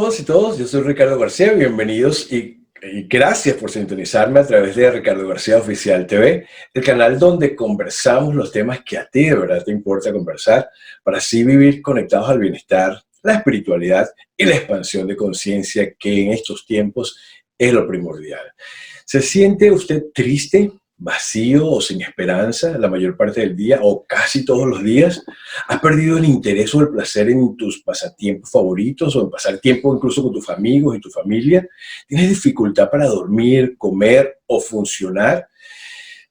todos y todos, yo soy Ricardo García, bienvenidos y gracias por sintonizarme a través de Ricardo García Oficial TV, el canal donde conversamos los temas que a ti de verdad te importa conversar, para así vivir conectados al bienestar, la espiritualidad y la expansión de conciencia que en estos tiempos es lo primordial. ¿Se siente usted triste, vacío o sin esperanza la mayor parte del día o casi todos los días? ¿Has perdido el interés o el placer en tus pasatiempos favoritos o en pasar tiempo incluso con tus amigos y tu familia? ¿Tienes dificultad para dormir, comer o funcionar?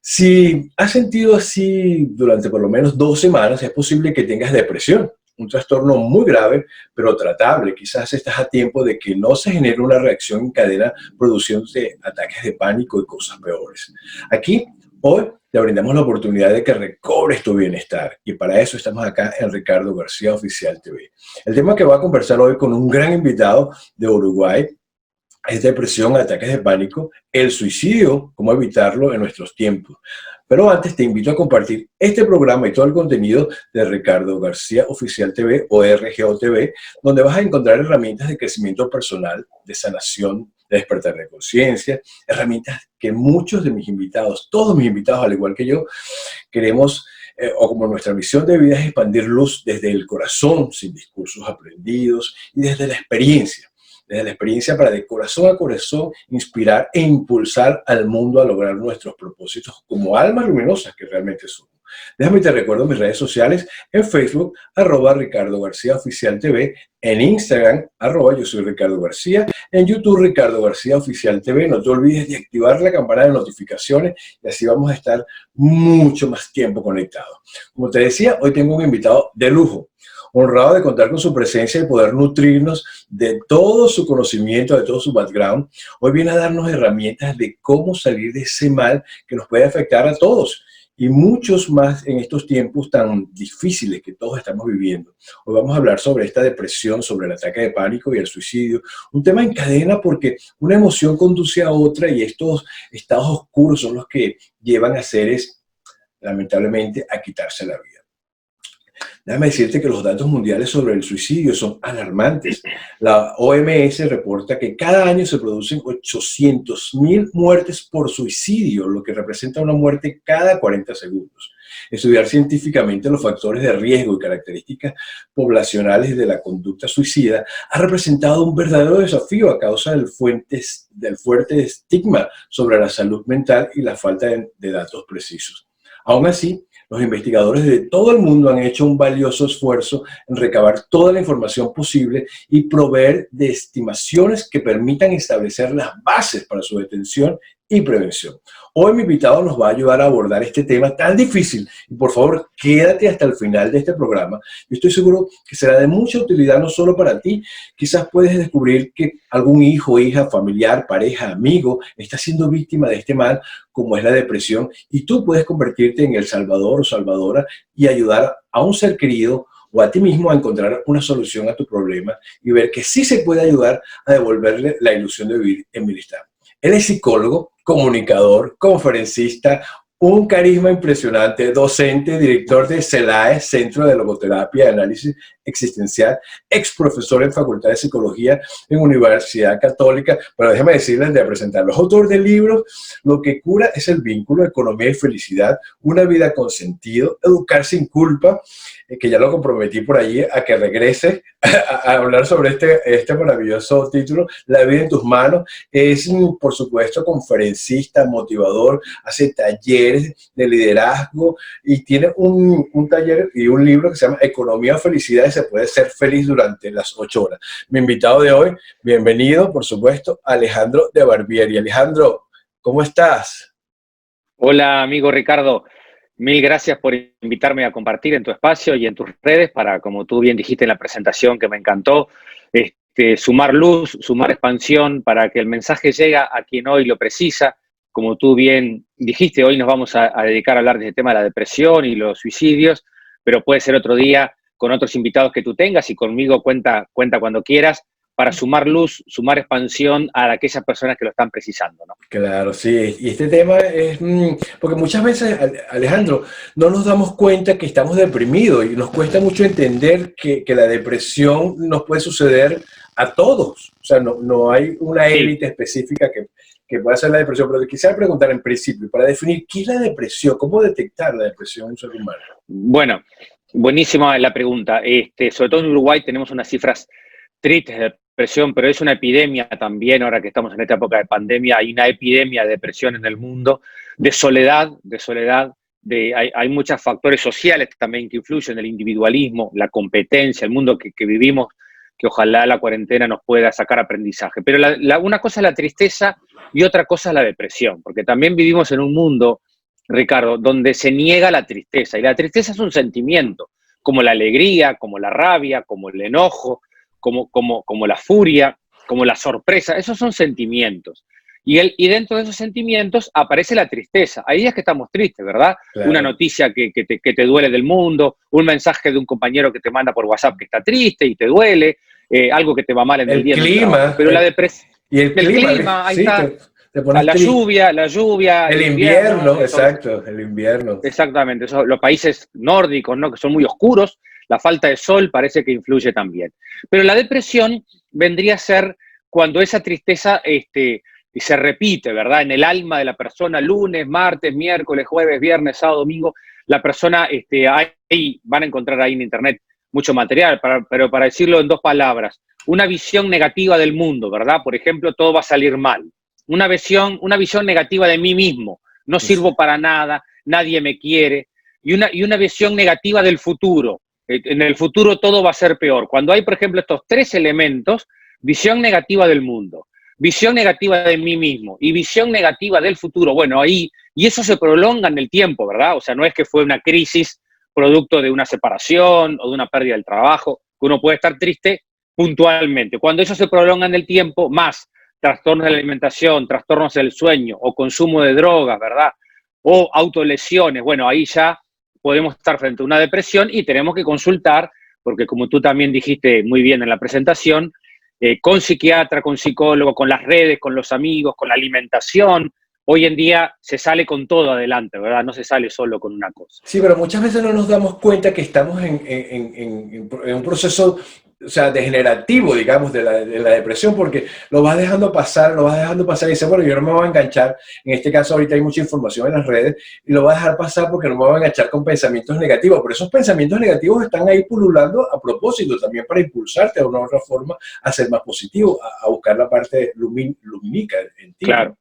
Si has sentido así durante por lo menos 2 semanas, es posible que tengas depresión, un trastorno muy grave, pero tratable. Quizás estás a tiempo de que no se genere una reacción en cadena produciéndote ataques de pánico y cosas peores. Aquí, hoy, te brindamos la oportunidad de que recobres tu bienestar y para eso estamos acá en Ricardo García Oficial TV. El tema que voy a conversar hoy con un gran invitado de Uruguay es depresión, ataques de pánico, el suicidio, cómo evitarlo en nuestros tiempos. Pero antes te invito a compartir este programa y todo el contenido de Ricardo García Oficial TV o RGO TV, donde vas a encontrar herramientas de crecimiento personal, de sanación, de despertar de conciencia, herramientas que muchos de mis invitados, todos mis invitados al igual que yo, queremos o como nuestra misión de vida es expandir luz desde el corazón, sin discursos aprendidos y desde la experiencia para de corazón a corazón inspirar e impulsar al mundo a lograr nuestros propósitos como almas luminosas que realmente somos. Déjame te recuerdo mis redes sociales en Facebook, @Ricardo García Oficial TV, en Instagram, @yo soy Ricardo García, en YouTube Ricardo García Oficial TV. No te olvides de activar la campana de notificaciones y así vamos a estar mucho más tiempo conectados. Como te decía, hoy tengo un invitado de lujo. Honrado de contar con su presencia y poder nutrirnos de todo su conocimiento, de todo su background. Hoy viene a darnos herramientas de cómo salir de ese mal que nos puede afectar a todos y muchos más en estos tiempos tan difíciles que todos estamos viviendo. Hoy vamos a hablar sobre esta depresión, sobre el ataque de pánico y el suicidio. Un tema en cadena porque una emoción conduce a otra y estos estados oscuros son los que llevan a seres, lamentablemente, a quitarse la vida. Déjame decirte que los datos mundiales sobre el suicidio son alarmantes. La OMS reporta que cada año se producen 800.000 muertes por suicidio, lo que representa una muerte cada 40 segundos. Estudiar científicamente los factores de riesgo y características poblacionales de la conducta suicida ha representado un verdadero desafío a causa del fuerte estigma sobre la salud mental y la falta de datos precisos. Aún así, los investigadores de todo el mundo han hecho un valioso esfuerzo en recabar toda la información posible y proveer de estimaciones que permitan establecer las bases para su detención y prevención. Hoy mi invitado nos va a ayudar a abordar este tema tan difícil y por favor quédate hasta el final de este programa. Yo estoy seguro que será de mucha utilidad no solo para ti, quizás puedes descubrir que algún hijo, hija, familiar, pareja, amigo está siendo víctima de este mal como es la depresión y tú puedes convertirte en el salvador o salvadora y ayudar a un ser querido o a ti mismo a encontrar una solución a tu problema y ver que sí se puede ayudar a devolverle la ilusión de vivir en bienestar. Él es psicólogo, comunicador, conferencista, un carisma impresionante, docente, director de CELAE, Centro de Logoterapia y Análisis Existencial, ex profesor en Facultad de Psicología en Universidad Católica. Pero déjame decirles de presentarlo. Es autor del libro Lo que cura es el vínculo, economía y felicidad, una vida con sentido, educar sin culpa, que ya lo comprometí por allí a que regrese a hablar sobre este maravilloso título, La vida en tus manos. Es, por supuesto, conferencista, motivador, hace talleres de liderazgo y tiene un taller y un libro que se llama Economía o Felicidad y se puede ser feliz durante las 8 horas. Mi invitado de hoy, bienvenido, por supuesto, Alejandro de Barbieri. Alejandro, ¿cómo estás? Hola, amigo Ricardo. Mil gracias por invitarme a compartir en tu espacio y en tus redes para, como tú bien dijiste en la presentación, que me encantó, sumar luz, sumar expansión para que el mensaje llegue a quien hoy lo precisa. Como tú bien dijiste, hoy nos vamos a dedicar a hablar de este tema de la depresión y los suicidios, pero puede ser otro día con otros invitados que tú tengas y conmigo cuenta cuando quieras. para sumar luz, sumar expansión a aquellas personas que lo están precisando, ¿no? Claro, sí, y este tema es, porque muchas veces, Alejandro, no nos damos cuenta que estamos deprimidos y nos cuesta mucho entender que la depresión nos puede suceder a todos. O sea, no hay una Sí, élite específica que pueda hacer la depresión, pero te quisiera preguntar en principio, para definir qué es la depresión, cómo detectar la depresión en un ser humano. bueno, buenísima la pregunta. Sobre todo en Uruguay tenemos unas cifras tristes de depresión, pero es una epidemia también, ahora que estamos en esta época de pandemia, hay una epidemia de depresión en el mundo, de soledad, hay muchos factores sociales también que influyen, el individualismo, la competencia, el mundo que vivimos, que ojalá la cuarentena nos pueda sacar aprendizaje. Pero una cosa es la tristeza y otra cosa es la depresión, porque también vivimos en un mundo, Ricardo, donde se niega la tristeza, y la tristeza es un sentimiento, como la alegría, como la rabia, como el enojo, como la furia, como la sorpresa, esos son sentimientos. Y dentro de esos sentimientos aparece la tristeza. Hay días que estamos tristes, ¿verdad? Una Claro. noticia que te duele del mundo, un mensaje de un compañero que te manda por WhatsApp que está triste y te duele, algo que te va mal en el El día en el trabajo. clima, Pero la depresión, y el el clima, clima, ahí sí, está, te pones la triste. lluvia, el El invierno, invierno, exacto, el invierno. exactamente, los países nórdicos, ¿no? Que son muy oscuros, la falta de sol parece que influye también. Pero la depresión vendría a ser cuando esa tristeza se repite, ¿verdad? En el alma de la persona, lunes, martes, miércoles, jueves, viernes, sábado, domingo, la persona, ahí van a encontrar ahí en internet mucho material, pero para decirlo en dos palabras, una visión negativa del mundo, ¿verdad? Por ejemplo, todo va a salir mal. Una visión negativa de mí mismo, no sirvo para nada, nadie me quiere, y una visión negativa del futuro. En el futuro todo va a ser peor. Cuando hay, por ejemplo, estos tres elementos, visión negativa del mundo, visión negativa de mí mismo y visión negativa del futuro, bueno, ahí, y eso se prolonga en el tiempo, ¿verdad? O sea, no es que fue una crisis producto de una separación o de una pérdida del trabajo, que uno puede estar triste puntualmente. Cuando eso se prolonga en el tiempo, más trastornos de la alimentación, trastornos del sueño o consumo de drogas, ¿verdad? O autolesiones, bueno, ahí ya podemos estar frente a una depresión y tenemos que consultar, porque como tú también dijiste muy bien en la presentación, con psiquiatra, con psicólogo, con las redes, con los amigos, con la alimentación. Hoy en día se sale con todo adelante, ¿verdad? No se sale solo con una cosa. Sí, pero muchas veces no nos damos cuenta que estamos en un proceso, o sea, degenerativo, digamos, de la depresión, porque lo vas dejando pasar, lo vas dejando pasar y dices, bueno, yo no me voy a enganchar. En este caso, ahorita hay mucha información en las redes y lo vas a dejar pasar porque no me voy a enganchar con pensamientos negativos. Pero esos pensamientos negativos están ahí pululando a propósito, también para impulsarte de una u otra forma a ser más positivo, a buscar la parte lumínica en ti, ¿no? Claro,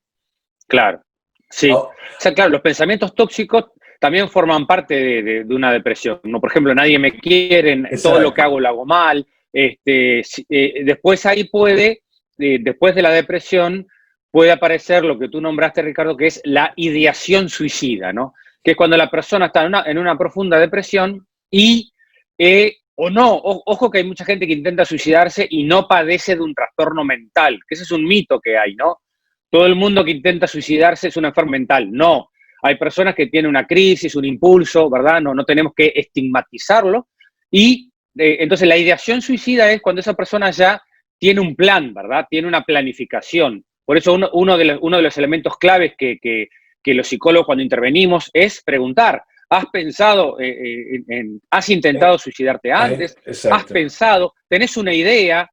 claro. Sí. Ah, O sea, claro, los pensamientos tóxicos también forman parte de una depresión, ¿no? Por ejemplo, nadie me quiere, todo lo que exacto. hago lo hago mal. Después ahí después de la depresión, puede aparecer lo que tú nombraste, Ricardo, que es la ideación suicida, ¿no? Que es cuando la persona está en una profunda depresión y, o no, ojo que hay mucha gente que intenta suicidarse y no padece de un trastorno mental, que ese es un mito que hay, ¿no? Todo el mundo que intenta suicidarse es una enfermedad mental. No, hay personas que tienen una crisis, un impulso, ¿verdad? No tenemos que estigmatizarlo. Y entonces la ideación suicida es cuando esa persona ya tiene un plan, ¿verdad? Tiene una planificación. Por eso uno de los elementos claves que los psicólogos cuando intervenimos es preguntar, ¿has pensado, has intentado suicidarte antes? ¿Has Exacto. pensado? ¿Tenés una idea?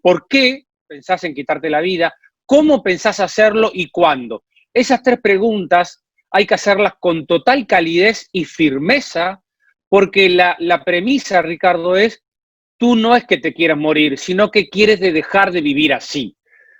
¿Por qué pensás en quitarte la vida? ¿Cómo pensás hacerlo y cuándo? Esas tres preguntas hay que hacerlas con total calidez y firmeza, porque la premisa, Ricardo, es, tú no es que te quieras morir, sino que quieres dejar de vivir así.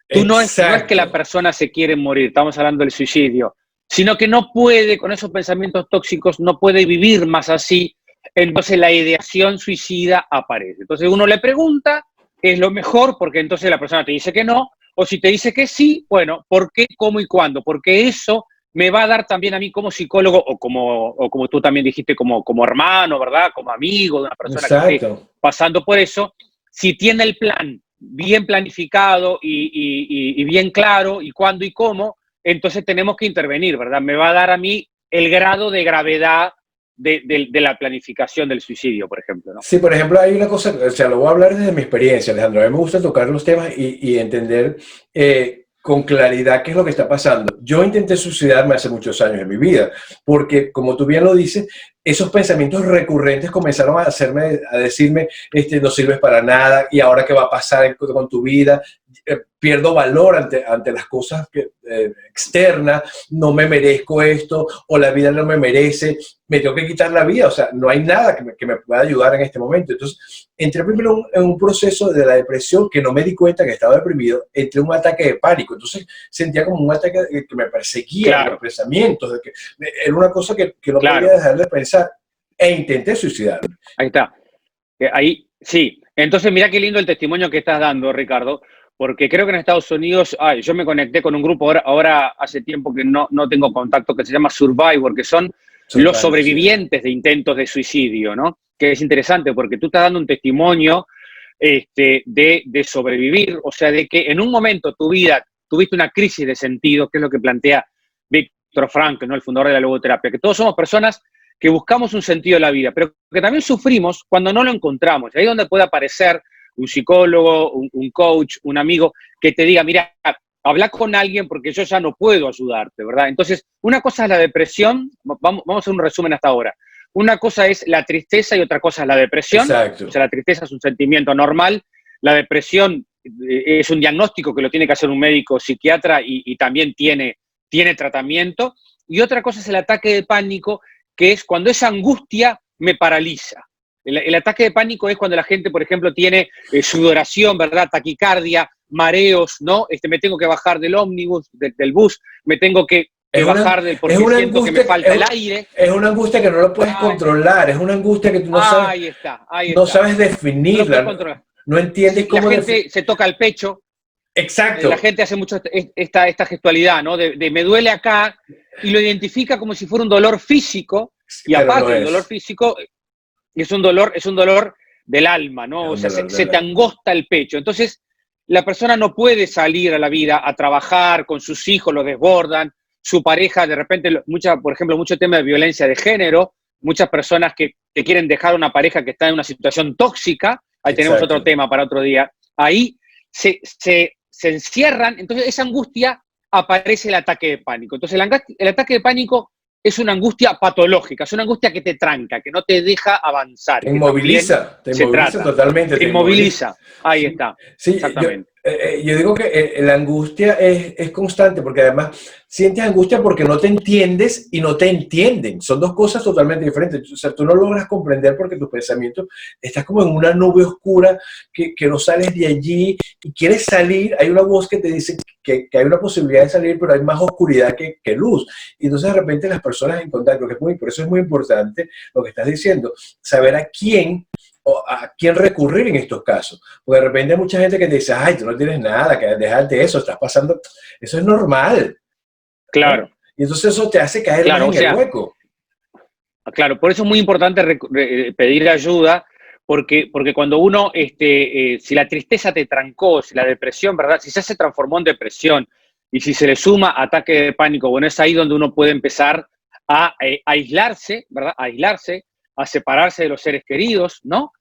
Tú no es que la Exacto. persona se quiere morir, estamos hablando del suicidio, sino que no puede, con esos pensamientos tóxicos, no puede vivir más así, entonces la ideación suicida aparece. Entonces uno le pregunta, es lo mejor, porque entonces la persona te dice que no, o si te dice que sí, bueno, ¿por qué, cómo y cuándo? Porque eso me va a dar también a mí como psicólogo, o como tú también dijiste, como hermano, ¿verdad? Como amigo de una persona que esté Exacto. pasando por eso, si tiene el plan bien planificado y bien claro, y cuándo y cómo, entonces tenemos que intervenir, ¿verdad? Me va a dar a mí el grado de gravedad de la planificación del suicidio, por ejemplo, ¿no? Sí, por ejemplo, hay una cosa, o sea, lo voy a hablar desde mi experiencia, Alejandro. A mí me gusta tocar los temas y entender con claridad qué es lo que está pasando. Yo intenté suicidarme hace muchos años en mi vida, porque, como tú bien lo dices, esos pensamientos recurrentes comenzaron a hacerme, a decirme, no sirves para nada, y ahora qué va a pasar con tu vida. Pierdo valor ante las cosas externas, no me merezco esto, o la vida no me merece, me tengo que quitar la vida, o sea, no hay nada que me pueda ayudar en este momento. Entonces, entré primero en un proceso de la depresión que no me di cuenta que estaba deprimido, entré en un ataque de pánico, entonces sentía como un ataque que me perseguía, Claro. los pensamientos, de que era una cosa que no Claro. podía dejar de pensar, e intenté suicidarme. Ahí está. Ahí, sí. Entonces, mirá qué lindo el testimonio que estás dando, Ricardo, porque creo que en Estados Unidos, yo me conecté con un grupo, ahora hace tiempo que no tengo contacto, que se llama Survivor, que son los sobrevivientes de intentos de suicidio, ¿no? Que es interesante porque tú estás dando un testimonio de sobrevivir, o sea, de que en un momento tu vida tuviste una crisis de sentido, que es lo que plantea Viktor Frankl, ¿no? El fundador de la logoterapia, que todos somos personas que buscamos un sentido de la vida, pero que también sufrimos cuando no lo encontramos. Ahí es donde puede aparecer un psicólogo, un coach, un amigo, que te diga, mira, habla con alguien porque yo ya no puedo ayudarte, ¿verdad? Entonces, una cosa es la depresión, vamos a hacer un resumen hasta ahora. Una cosa es la tristeza y otra cosa es la depresión. Exacto. O sea, la tristeza es un sentimiento normal, la depresión es un diagnóstico que lo tiene que hacer un médico psiquiatra y también tiene tratamiento. Y otra cosa es el ataque de pánico, que es cuando esa angustia me paraliza. El ataque de pánico es cuando la gente, por ejemplo, tiene sudoración, ¿verdad? Taquicardia, mareos, ¿no? Me tengo que bajar del ómnibus, del bus, me tengo que bajar porque siento que me falta el aire. Es una angustia que no lo puedes controlar, es una angustia que tú no sabes. Ahí está. No sabes definirla. No entiendes cómo. La gente se toca el pecho. Exacto. La gente hace mucho esta gestualidad, ¿no? De me duele acá, y lo identifica como si fuera un dolor físico, y aparte del dolor físico, es un dolor del alma, ¿no? O sea, se te angosta el pecho. Entonces, la persona no puede salir a la vida a trabajar con sus hijos, lo desbordan, su pareja, de repente, por ejemplo, mucho tema de violencia de género, muchas personas que quieren dejar a una pareja que está en una situación tóxica, ahí tenemos otro tema para otro día, ahí se encierran, entonces esa angustia aparece el ataque de pánico. Entonces el ataque de pánico es una angustia patológica, es una angustia que te tranca, que no te deja avanzar. Te inmoviliza totalmente. Te inmoviliza, ahí está, sí, exactamente. Yo digo que la angustia es constante, porque además sientes angustia porque no te entiendes y no te entienden. Son dos cosas totalmente diferentes. O sea, tú no logras comprender porque tus pensamientos, estás como en una nube oscura que no sales de allí y quieres salir. Hay una voz que te dice que hay una posibilidad de salir, pero hay más oscuridad que luz. Y entonces de repente las personas encuentran, por eso es muy importante lo que estás diciendo, saber a quién recurrir en estos casos. Porque de repente hay mucha gente que te dice, ay, tú no tienes nada, que déjate eso, estás pasando. Eso es normal. Claro. ¿No? Y entonces eso te hace caer más en el hueco. Claro, por eso es muy importante pedir ayuda, porque cuando uno, si la tristeza te trancó, si la depresión, ¿verdad? Si ya se transformó en depresión y si se le suma ataque de pánico, bueno, es ahí donde uno puede empezar a aislarse, ¿verdad? A separarse de los seres queridos, ¿no?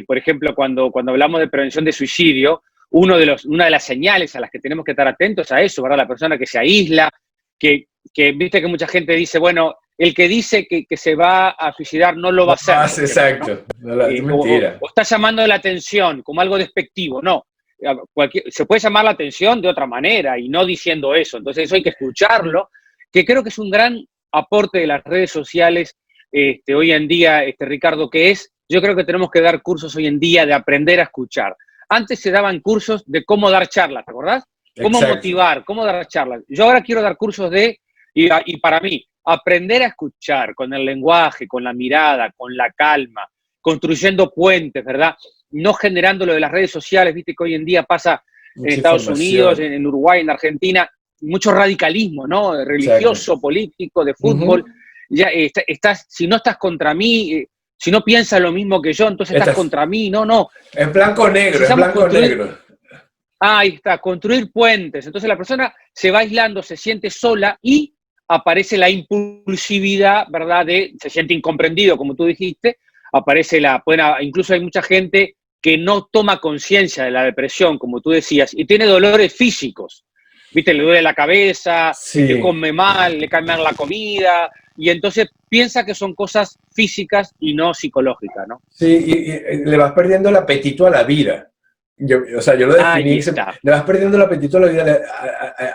Por ejemplo, cuando hablamos de prevención de suicidio, una de las señales a las que tenemos que estar atentos a eso, ¿verdad? La persona que se aísla, que viste que mucha gente dice, bueno, el que dice que se va a suicidar no lo va a hacer. Exacto. ¿No? Es mentira. O está llamando la atención como algo despectivo. No, se puede llamar la atención de otra manera y no diciendo eso. Entonces eso hay que escucharlo, que creo que es un gran aporte de las redes sociales hoy en día, Ricardo, yo creo que tenemos que dar cursos hoy en día de aprender a escuchar. Antes se daban cursos de cómo dar charlas, ¿te acordás? Cómo motivar, cómo dar charlas. Yo ahora quiero dar cursos y para mí, aprender a escuchar con el lenguaje, con la mirada, con la calma, construyendo puentes, ¿verdad? No generando lo de las redes sociales, viste que hoy en día pasa en Estados Unidos, en Uruguay, en Argentina, mucho radicalismo, ¿no? Religioso, político, de fútbol. Ya si no estás contra mí, si no piensas lo mismo que yo, entonces estás contra mí. No. Es blanco-negro, Ahí está, construir puentes. Entonces la persona se va aislando, se siente sola y aparece la impulsividad, ¿verdad? Se siente incomprendido, como tú dijiste, aparece incluso hay mucha gente que no toma conciencia de la depresión, como tú decías, y tiene dolores físicos, ¿viste? Le duele la cabeza, Sí, come mal, le cae mal la comida, y entonces piensa que son cosas físicas y no psicológicas, ¿no? sí, y le vas perdiendo el apetito a la vida. O sea, yo lo Ahí definí, está. le vas perdiendo el apetito a la vida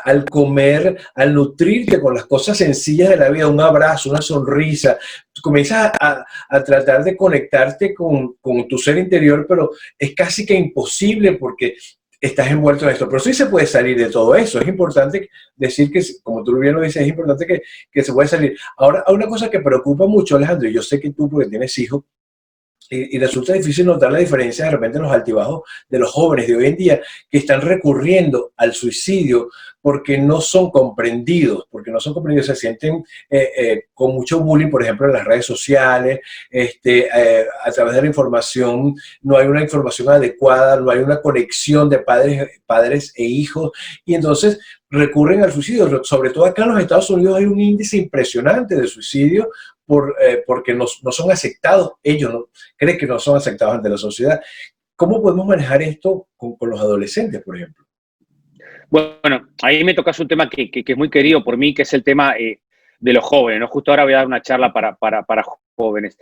al comer, al nutrirte con las cosas sencillas de la vida, un abrazo, una sonrisa. Comienzas a tratar de conectarte con tu ser interior, pero es casi que imposible porque estás envuelto en esto. Pero sí se puede salir de todo eso. Es importante decir que, como tú bien lo dices, es importante que se puede salir. Ahora, hay una cosa que preocupa mucho, Alejandro, y yo sé que tú, porque tienes hijos, y resulta difícil notar la diferencia de repente en los altibajos de los jóvenes de hoy en día que están recurriendo al suicidio porque no son comprendidos, se sienten con mucho bullying, por ejemplo, en las redes sociales, a través de la información, no hay una información adecuada, no hay una conexión de padres e hijos, y entonces recurren al suicidio. Sobre todo acá en los Estados Unidos hay un índice impresionante de suicidio porque no son aceptados, ellos no, creen que no son aceptados ante la sociedad. ¿Cómo podemos manejar esto con los adolescentes, por ejemplo? Bueno, ahí me tocas un tema que es muy querido por mí, que es el tema de los jóvenes, ¿no? Justo ahora voy a dar una charla para jóvenes.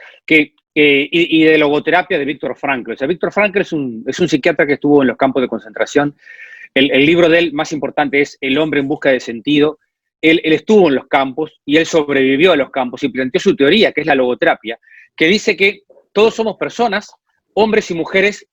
Y de logoterapia de Víctor Frankl. O sea, Víctor Frankl es un psiquiatra que estuvo en los campos de concentración. El libro de él más importante es El hombre en busca de sentido. Él estuvo en los campos y él sobrevivió a los campos y planteó su teoría, que es la logoterapia, que dice que todos somos personas, hombres y mujeres,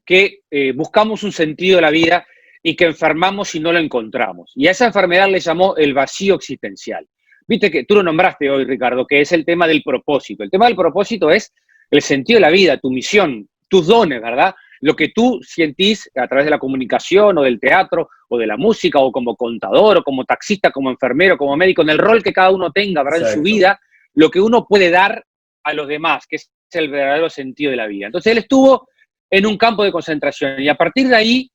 que buscamos un sentido de la vida y que enfermamos si no lo encontramos. Y a esa enfermedad le llamó el vacío existencial. Viste que tú lo nombraste hoy, Ricardo, que es el tema del propósito. El tema del propósito es el sentido de la vida, tu misión, tus dones, ¿verdad? Lo que tú sentís a través de la comunicación o del teatro o de la música o como contador o como taxista, como enfermero, como médico, en el rol que cada uno tenga, ¿verdad? En su Exacto. vida, lo que uno puede dar a los demás, que es el verdadero sentido de la vida. Entonces él estuvo en un campo de concentración y a partir de ahí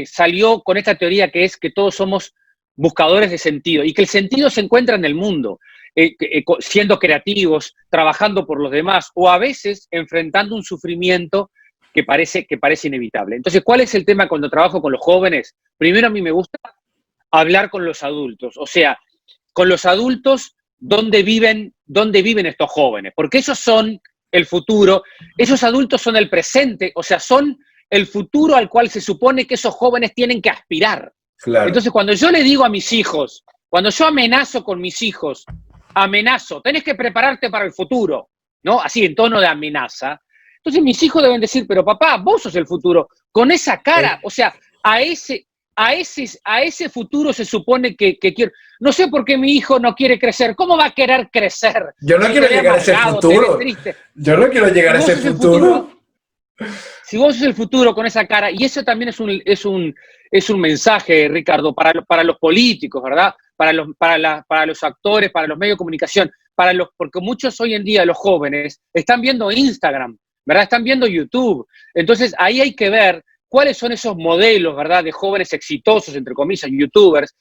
salió con esta teoría que es que todos somos buscadores de sentido y que el sentido se encuentra en el mundo, siendo creativos, trabajando por los demás o a veces enfrentando un sufrimiento que parece inevitable. Entonces, ¿cuál es el tema cuando trabajo con los jóvenes? Primero, a mí me gusta hablar con los adultos, o sea, con los adultos dónde viven estos jóvenes, porque esos son el futuro, esos adultos son el presente, o sea, son el futuro al cual se supone que esos jóvenes tienen que aspirar. Claro. Entonces, cuando yo le digo a mis hijos, cuando yo amenazo con mis hijos, tenés que prepararte para el futuro, ¿no? Así, en tono de amenaza. Entonces mis hijos deben decir, pero papá, vos sos el futuro, con esa cara, o sea, a ese futuro se supone que quiero. No sé por qué mi hijo no quiere crecer. ¿Cómo va a querer crecer Yo no si quiero te ve llegar a ese amargado, te ve futuro. triste? Yo no quiero llegar Si a vos ese sos el futuro, futuro. si vos sos el futuro con esa cara, y eso también es un mensaje, Ricardo, para los políticos, ¿verdad? Para los actores, para los medios de comunicación, porque muchos hoy en día, los jóvenes, están viendo Instagram, ¿verdad? Están viendo YouTube. Entonces, ahí hay que ver cuáles son esos modelos, ¿verdad? De jóvenes exitosos, entre comillas, youtubers,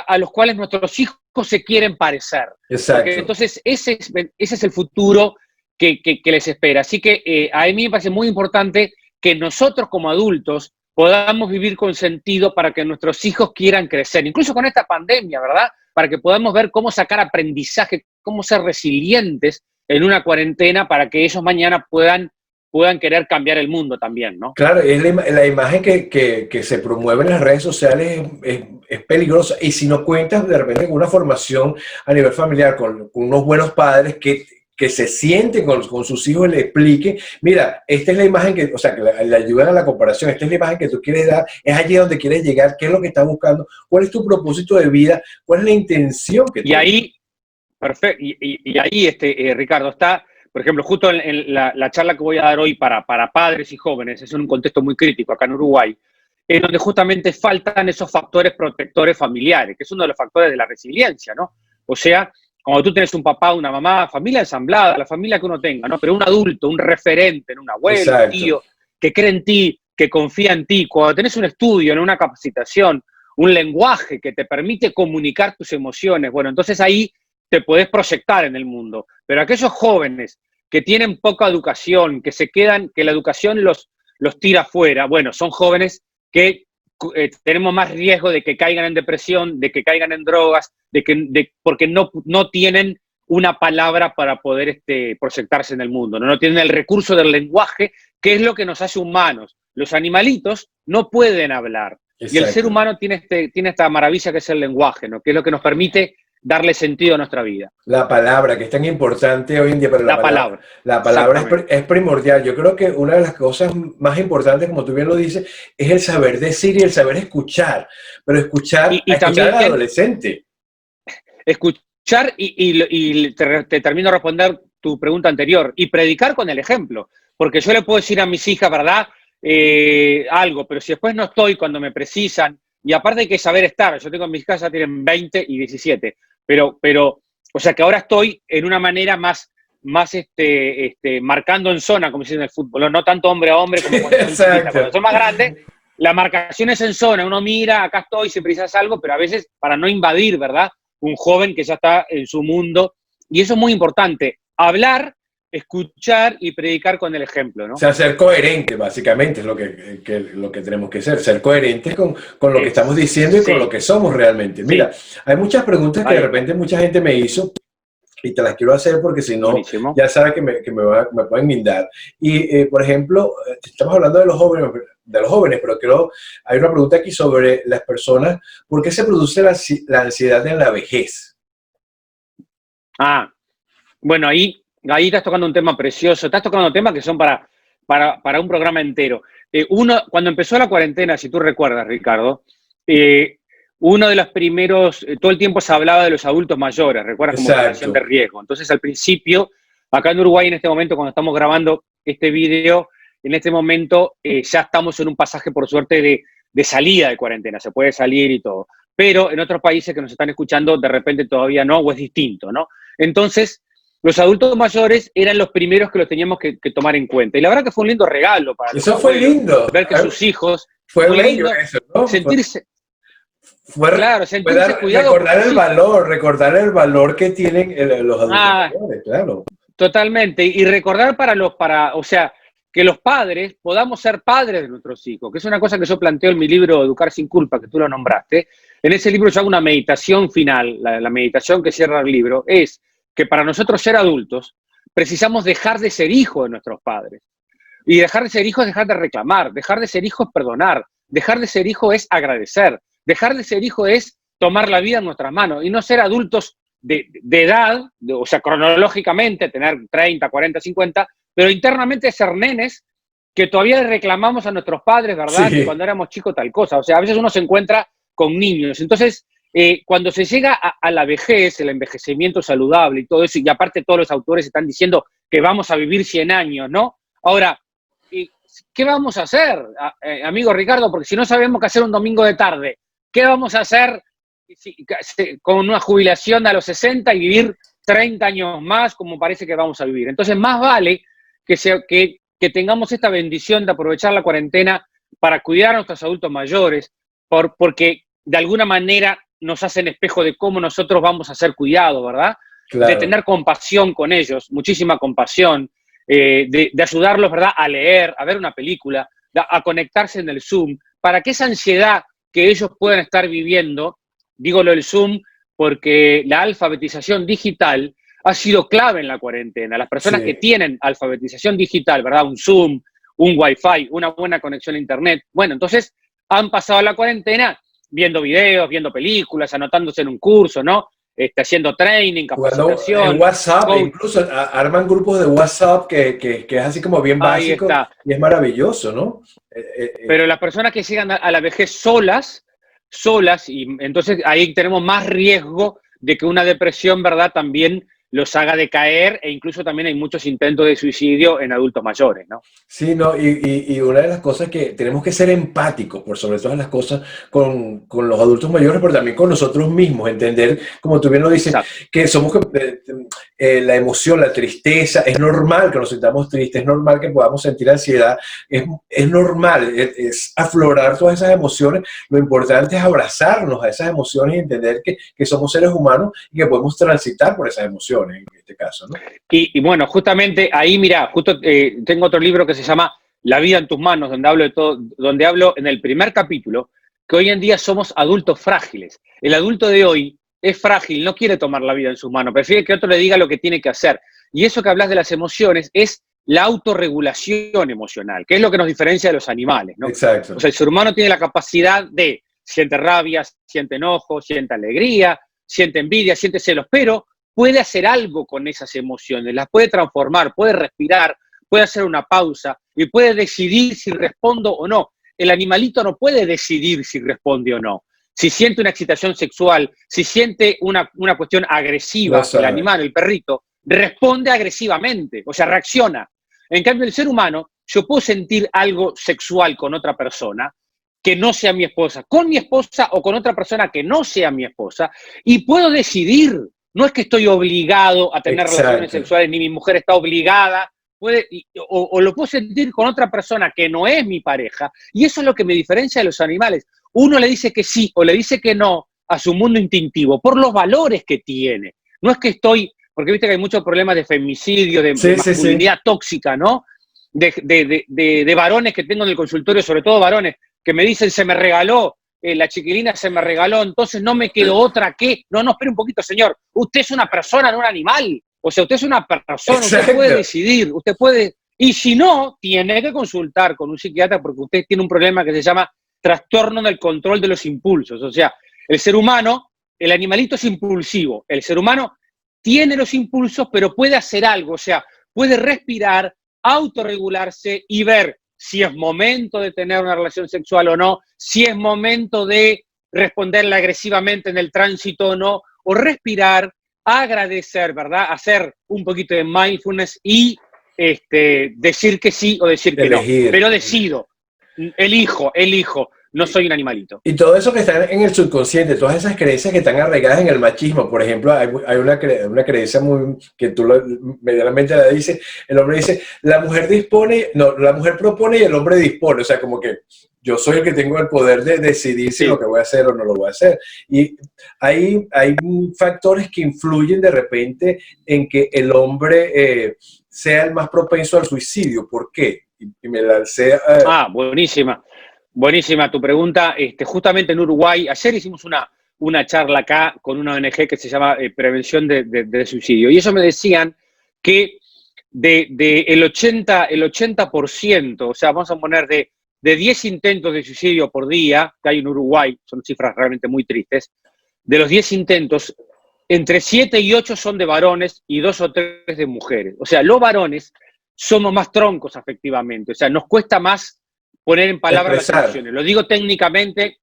a los cuales nuestros hijos se quieren parecer. Porque Exacto. entonces ese es el futuro que les espera. Así que a mí me parece muy importante que nosotros como adultos podamos vivir con sentido para que nuestros hijos quieran crecer, incluso con esta pandemia, ¿verdad? Para que podamos ver cómo sacar aprendizaje, cómo ser resilientes en una cuarentena para que ellos mañana puedan querer cambiar el mundo también, ¿no? Claro, es la imagen que se promueve en las redes sociales es peligrosa. Y si no cuentas de repente con una formación a nivel familiar, con unos buenos padres que se sienten con sus hijos y le expliquen, mira, esta es la imagen o sea, que le ayudan a la comparación, esta es la imagen que tú quieres dar, es allí donde quieres llegar, qué es lo que estás buscando, cuál es tu propósito de vida, cuál es la intención que Y tienes. ahí, perfecto, y ahí, Ricardo, está, por ejemplo, justo en la charla que voy a dar hoy para padres y jóvenes, es en un contexto muy crítico acá en Uruguay, en donde justamente faltan esos factores protectores familiares, que es uno de los factores de la resiliencia, ¿no? O sea, cuando tú tienes un papá, una mamá, familia ensamblada, la familia que uno tenga, ¿no? Pero un adulto, un referente, un abuelo, un Exacto. tío, que cree en ti, que confía en ti, cuando tenés un estudio, en una capacitación, un lenguaje que te permite comunicar tus emociones. Bueno, entonces ahí te podés proyectar en el mundo. Pero aquellos jóvenes que tienen poca educación, que se quedan, que la educación los tira afuera, bueno, son jóvenes que tenemos más riesgo de que caigan en depresión, de que caigan en drogas, porque no tienen una palabra para poder proyectarse en el mundo, ¿no? No tienen el recurso del lenguaje, que es lo que nos hace humanos. Los animalitos no pueden hablar. Exacto. Y el ser humano tiene esta maravilla que es el lenguaje, ¿no? Que es lo que nos permite darle sentido a nuestra vida. La palabra, que es tan importante hoy en día, pero la palabra es primordial. Yo creo que una de las cosas más importantes, como tú bien lo dices, es el saber decir y el saber escuchar, pero escuchar al adolescente. Escuchar y te termino de responder tu pregunta anterior, y predicar con el ejemplo, porque yo le puedo decir a mis hijas, ¿verdad? Algo, pero si después no estoy cuando me precisan, y aparte hay que saber estar, yo tengo en mis hijas, ya tienen 20 y 17, pero, o sea que ahora estoy en una manera más marcando en zona, como se dice en el fútbol, no tanto hombre a hombre como cuando son más grandes, la marcación es en zona, uno mira, acá estoy, si precisas algo, pero a veces para no invadir, ¿verdad? Un joven que ya está en su mundo, y eso es muy importante, hablar, escuchar y predicar con el ejemplo, ¿no? O sea, ser coherente, básicamente, es lo que tenemos que ser coherentes con lo que estamos diciendo y con lo que somos realmente. Mira, hay muchas preguntas que de repente mucha gente me hizo, y te las quiero hacer porque si no, ya sabes que me pueden guindar. Y, por ejemplo, estamos hablando de los jóvenes, pero creo, hay una pregunta aquí sobre las personas, ¿por qué se produce la ansiedad en la vejez? Bueno, ahí estás tocando un tema precioso, estás tocando temas que son para un programa entero. Cuando empezó la cuarentena, si tú recuerdas, Ricardo, uno de los primeros, todo el tiempo se hablaba de los adultos mayores, recuerdas, como población de riesgo. Entonces, al principio, acá en Uruguay, en este momento, cuando estamos grabando este video, en este momento ya estamos en un pasaje, por suerte, de salida de cuarentena, se puede salir y todo. Pero en otros países que nos están escuchando, de repente todavía no, o es distinto, ¿no? Entonces, los adultos mayores eran los primeros que los teníamos que tomar en cuenta. Y la verdad que fue un lindo regalo para eso fue lindo. Ver que sus hijos... Fue lindo eso, ¿no? Sentirse cuidado. Recordar el valor que tienen los adultos mayores, claro. Totalmente. Y recordar o sea, que los padres podamos ser padres de nuestros hijos, que es una cosa que yo planteo en mi libro Educar sin culpa, que tú lo nombraste. En ese libro yo hago una meditación final, la meditación que cierra el libro, es que para nosotros ser adultos precisamos dejar de ser hijos de nuestros padres. Y dejar de ser hijos es dejar de reclamar, dejar de ser hijos es perdonar, dejar de ser hijo es agradecer, dejar de ser hijo es tomar la vida en nuestras manos y no ser adultos de edad, o sea, cronológicamente, tener 30, 40, 50, pero internamente ser nenes que todavía le reclamamos a nuestros padres, ¿verdad? Sí. Que cuando éramos chicos tal cosa. O sea, a veces uno se encuentra con niños. Entonces, cuando se llega a la vejez, el envejecimiento saludable y todo eso, y aparte todos los autores están diciendo que vamos a vivir 100 años, ¿no? Ahora, ¿qué vamos a hacer, amigo Ricardo? Porque si no sabemos qué hacer un domingo de tarde, ¿qué vamos a hacer con una jubilación a los 60 y vivir 30 años más como parece que vamos a vivir? Entonces, más vale que tengamos esta bendición de aprovechar la cuarentena para cuidar a nuestros adultos mayores, porque de alguna manera nos hacen espejo de cómo nosotros vamos a ser cuidados, ¿verdad? Claro. De tener compasión con ellos, muchísima compasión, de ayudarlos, ¿verdad?, a leer, a ver una película, a conectarse en el Zoom, para que esa ansiedad que ellos puedan estar viviendo, digo lo del Zoom, porque la alfabetización digital ha sido clave en la cuarentena. Las personas que tienen alfabetización digital, ¿verdad?, un Zoom, un Wi-Fi, una buena conexión a Internet, bueno, entonces han pasado la cuarentena viendo videos, viendo películas, anotándose en un curso, ¿no? Haciendo training, capacitación. En WhatsApp, incluso arman grupos de WhatsApp que es así como bien básico y es maravilloso, ¿no? Pero las personas que llegan a la vejez solas, y entonces ahí tenemos más riesgo de que una depresión, ¿verdad?, también los haga decaer, e incluso también hay muchos intentos de suicidio en adultos mayores, ¿no? Sí, no, y una de las cosas que tenemos que ser empáticos, por sobre todas las cosas, con los adultos mayores, pero también con nosotros mismos, entender, como tú bien lo dices, Exacto. que somos la emoción, la tristeza, es normal que nos sintamos tristes, es normal que podamos sentir ansiedad, es normal, es aflorar todas esas emociones. Lo importante es abrazarnos a esas emociones y entender que somos seres humanos y que podemos transitar por esas emociones, en este caso, ¿no? Y bueno, justamente ahí, mira, justo tengo otro libro que se llama La vida en tus manos, donde hablo de todo, donde hablo en el primer capítulo que hoy en día somos adultos frágiles. El adulto de hoy es frágil, no quiere tomar la vida en sus manos, prefiere que otro le diga lo que tiene que hacer. Y eso que hablas de las emociones es la autorregulación emocional, que es lo que nos diferencia de los animales, ¿no? O Exacto. sea, el ser humano tiene la capacidad de siente rabia, siente enojo, siente alegría, siente envidia, siente celos, pero puede hacer algo con esas emociones, las puede transformar, puede respirar, puede hacer una pausa y puede decidir si respondo o no. El animalito no puede decidir si responde o no. Si siente una excitación sexual, si siente una cuestión No agresiva, el sabe. animal, el perrito, responde agresivamente, o sea, reacciona. En cambio, el ser humano, yo puedo sentir algo sexual con otra persona que no sea mi esposa, con mi esposa o con otra persona que no sea mi esposa, y puedo decidir. No es que estoy obligado a tener relaciones Exacto. sexuales, ni mi mujer está obligada, o lo puedo sentir con otra persona que no es mi pareja, y eso es lo que me diferencia de los animales. Uno le dice que sí o le dice que no a su mundo instintivo por los valores que tiene. No es que estoy, porque viste que hay muchos problemas de femicidio, de Sí, sí, sí. masculinidad tóxica, ¿no? De varones que tengo en el consultorio, sobre todo varones, que me dicen, se me regaló, la chiquilina se me regaló, entonces no me quedó otra que... No, espere un poquito, señor. Usted es una persona, no un animal. O sea, usted es una persona, usted puede Exacto. decidir, usted puede... Y si no, tiene que consultar con un psiquiatra porque usted tiene un problema que se llama trastorno del control de los impulsos. O sea, el ser humano, el animalito es impulsivo. El ser humano tiene los impulsos, pero puede hacer algo. O sea, puede respirar, autorregularse y ver si es momento de tener una relación sexual o no, si es momento de responderle agresivamente en el tránsito o no, o respirar, agradecer, ¿verdad? Hacer un poquito de mindfulness y decir que sí o decir que no. Elegir. Pero decido, elijo, no soy un animalito. Y todo eso que está en el subconsciente, todas esas creencias que están arraigadas en el machismo, por ejemplo, hay una creencia muy, que tú medianamente la dices, el hombre dice, la mujer dispone, no, la mujer propone y el hombre dispone, o sea, como que yo soy el que tengo el poder de decidir si lo Sí. que voy a hacer o no lo voy a hacer. Y hay factores que influyen de repente en que el hombre sea el más propenso al suicidio. ¿Por qué? Y me lancé Ah, buenísima. Buenísima tu pregunta. Justamente en Uruguay, ayer hicimos una charla acá con una ONG que se llama Prevención de Suicidio. Y ellos me decían que el 80%, o sea, vamos a poner de 10 intentos de suicidio por día que hay en Uruguay, son cifras realmente muy tristes, de los 10 intentos, entre 7 y 8 son de varones y 2 o 3 de mujeres. O sea, los varones somos más troncos afectivamente, o sea, nos cuesta más poner en palabras las expresar. emociones. Lo digo técnicamente,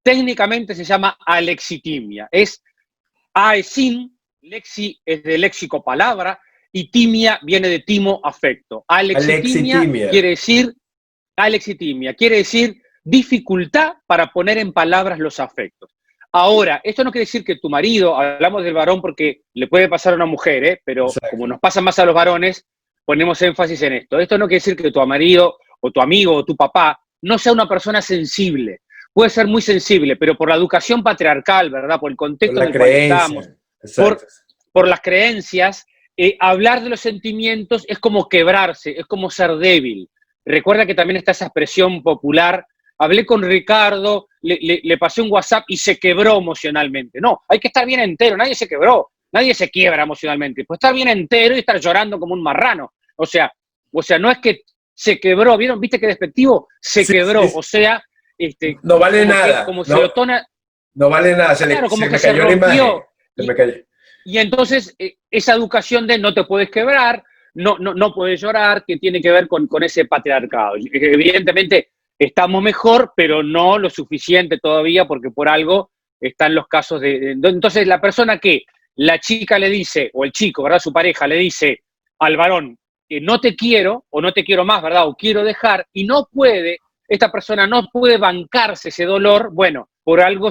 técnicamente se llama alexitimia. Es aesin, lexi es de léxico palabra, y timia viene de timo afecto. Alexitimia. Alexitimia quiere decir dificultad para poner en palabras los afectos. Ahora, esto no quiere decir que tu marido, hablamos del varón porque le puede pasar a una mujer, pero como Exacto. nos pasa más a los varones, ponemos énfasis en esto. Esto no quiere decir que tu marido o tu amigo o tu papá no sea una persona sensible. Puede ser muy sensible, pero por la educación patriarcal, ¿verdad? Por el Por contexto en la el cual estamos, creencia. por, Exacto. por las creencias, hablar de los sentimientos es como quebrarse, es como ser débil. Recuerda que también está esa expresión popular. Hablé con Ricardo, le pasé un WhatsApp y se quebró emocionalmente. No, hay que estar bien entero, nadie se quebró, nadie se quiebra emocionalmente. Pues estar bien entero y estar llorando como un marrano. O sea, no es que se quebró, ¿vieron? ¿Viste qué despectivo? Se Sí, quebró, sí. o sea, No vale nada. como se No, lo tona, no vale nada. claro, como Se que me se cayó la imagen. rompió. Se me cayó. Y entonces esa educación de no te puedes quebrar, no puedes llorar, que tiene que ver con ese patriarcado. Evidentemente estamos mejor, pero no lo suficiente todavía, porque por algo están los casos de... Entonces la persona que la chica le dice, o el chico, ¿verdad? Su pareja le dice al varón que no te quiero, o no te quiero más, ¿verdad? O quiero dejar, y no puede, esta persona no puede bancarse ese dolor, bueno, por algo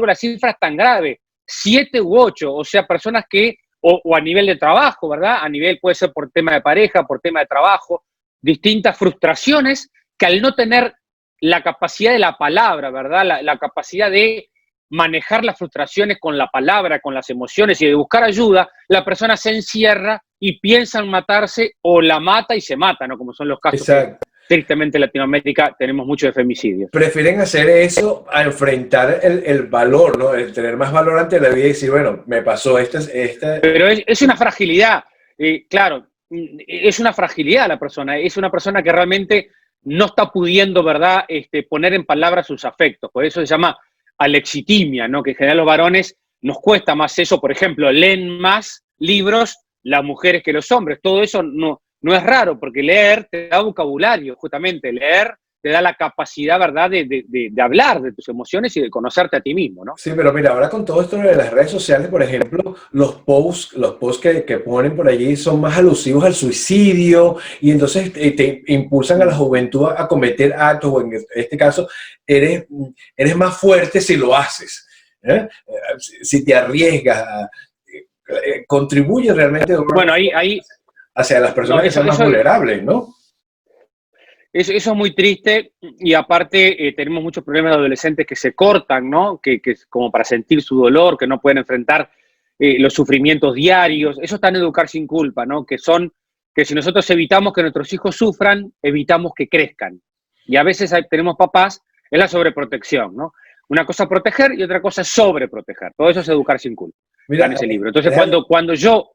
la cifra es tan grave, 7 u 8, o sea, personas que, o a nivel de trabajo, ¿verdad? A nivel puede ser por tema de pareja, por tema de trabajo, distintas frustraciones que al no tener la capacidad de la palabra, ¿verdad? La capacidad de manejar las frustraciones con la palabra, con las emociones y de buscar ayuda, la persona se encierra y piensa en matarse o la mata y se mata, ¿no? Como son los casos Exacto. que tristemente en Latinoamérica tenemos mucho de femicidios. Prefieren hacer eso a enfrentar el valor, ¿no? El tener más valor ante la vida y decir, bueno, me pasó esta. Pero es una fragilidad, claro, es una fragilidad la persona, es una persona que realmente no está pudiendo, ¿verdad?, poner en palabras sus afectos, por eso se llama alexitimia, ¿no? Que en general los varones nos cuesta más eso, por ejemplo, leen más libros las mujeres que los hombres, todo eso no es raro, porque leer te da vocabulario, justamente, leer te da la capacidad, ¿verdad?, de hablar de tus emociones y de conocerte a ti mismo, ¿no? Sí, pero mira, ahora con todo esto de las redes sociales, por ejemplo, los posts que ponen por allí son más alusivos al suicidio y entonces te impulsan a la juventud a cometer actos, o en este caso, eres más fuerte si lo haces, ¿eh? Si te arriesgas, contribuye realmente de Bueno, ahí hacia las no, personas que son más vulnerables, ¿no? eso es muy triste y aparte tenemos muchos problemas de adolescentes que se cortan, ¿no? Que como para sentir su dolor, que no pueden enfrentar los sufrimientos diarios. Eso está en Educar sin Culpa, ¿no? Que si nosotros evitamos que nuestros hijos sufran, evitamos que crezcan. Y a veces tenemos papás en la sobreprotección, ¿no? Una cosa es proteger y otra cosa es sobreproteger. Todo eso es Educar sin Culpa. Está Mira, en ese libro. Entonces, cuando yo...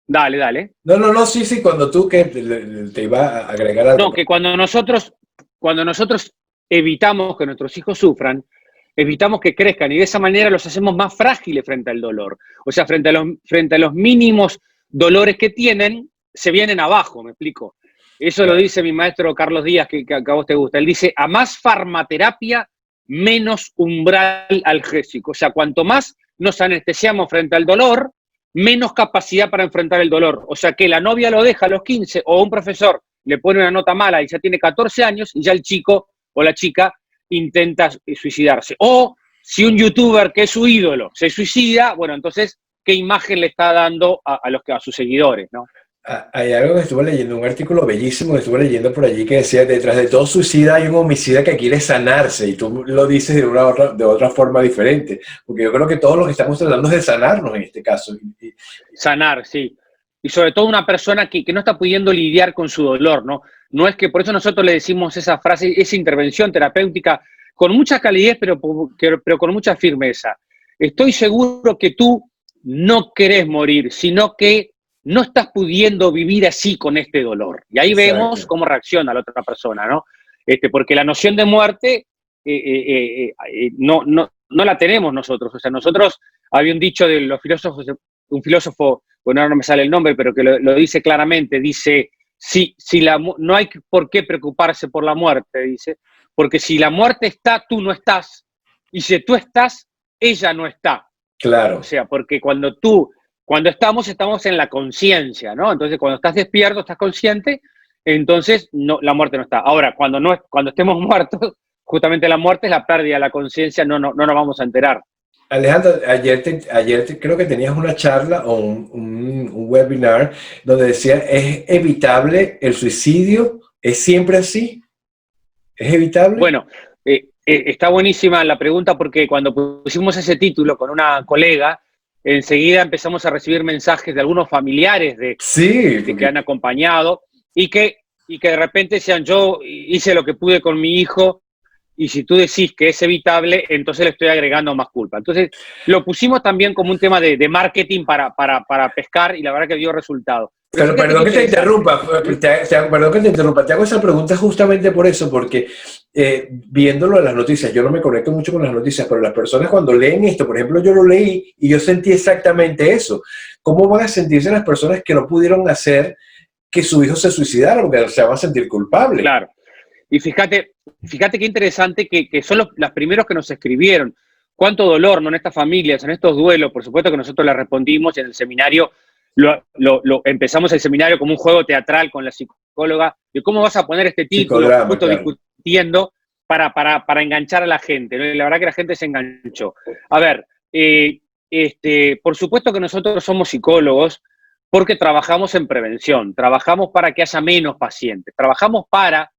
Dale. No, sí, cuando tú que te iba a agregar algo. No, que cuando nosotros evitamos que nuestros hijos sufran, evitamos que crezcan y de esa manera los hacemos más frágiles frente al dolor. O sea, frente a los mínimos dolores que tienen, se vienen abajo, ¿me explico? Eso lo dice mi maestro Carlos Díaz, que a vos te gusta. Él dice, a más farmaterapia, menos umbral algésico. O sea, cuanto más nos anestesiamos frente al dolor, menos capacidad para enfrentar el dolor. O sea, que la novia lo deja a los 15 o un profesor le pone una nota mala y ya tiene 14 años y ya el chico o la chica intenta suicidarse. O si un youtuber que es su ídolo se suicida, bueno, entonces, ¿qué imagen le está dando a sus seguidores, ¿no? Hay algo que estuve leyendo, un artículo bellísimo que estuve leyendo por allí que decía, detrás de todo suicida hay un homicida que quiere sanarse, y tú lo dices de otra forma diferente, porque yo creo que todos los que estamos tratando es de sanarnos en este caso. Sanar, sí. Y sobre todo una persona que no está pudiendo lidiar con su dolor, ¿no? No es que, por eso nosotros le decimos esa frase, esa intervención terapéutica con mucha calidez, pero con mucha firmeza. Estoy seguro que tú no querés morir, sino que no estás pudiendo vivir así con este dolor. Y ahí Exacto. vemos cómo reacciona la otra persona, ¿no? Porque la noción de muerte no la tenemos nosotros. O sea, nosotros, había un dicho de los filósofos, un filósofo, bueno, ahora no me sale el nombre, pero que lo dice claramente, dice, no hay por qué preocuparse por la muerte, dice, porque si la muerte está, tú no estás, y si tú estás, ella no está. Claro. O sea, porque cuando estamos en la conciencia, ¿no? Entonces, cuando estás despierto, estás consciente, entonces la muerte no está. Ahora, cuando estemos muertos, justamente la muerte es la pérdida de la conciencia, no nos vamos a enterar. Alejandro, ayer creo que tenías una charla o un webinar donde decía, ¿es evitable el suicidio? ¿Es siempre así? ¿Es evitable? Bueno, está buenísima la pregunta porque cuando pusimos ese título con una colega, enseguida empezamos a recibir mensajes de algunos familiares que han acompañado y que de repente decían, yo hice lo que pude con mi hijo, y si tú decís que es evitable, entonces le estoy agregando más culpa. Entonces, lo pusimos también como un tema de marketing para pescar, y la verdad que dio resultado. Pero perdón que te interrumpa, te hago esa pregunta justamente por eso, porque viéndolo en las noticias, yo no me conecto mucho con las noticias, pero las personas cuando leen esto, por ejemplo, yo lo leí y yo sentí exactamente eso. ¿Cómo van a sentirse las personas que no pudieron hacer que su hijo se suicidara, porque se van a sentir culpables? Claro. Y fíjate qué interesante que son los primeros que nos escribieron, cuánto dolor, ¿no? En estas familias, en estos duelos, por supuesto que nosotros les respondimos en el seminario, empezamos el seminario como un juego teatral con la psicóloga, de cómo vas a poner este título, Psicodrama, justo claro. discutiendo para enganchar a la gente, ¿no? Y la verdad que la gente se enganchó. A ver, por supuesto que nosotros somos psicólogos porque trabajamos en prevención, trabajamos para que haya menos pacientes, trabajamos para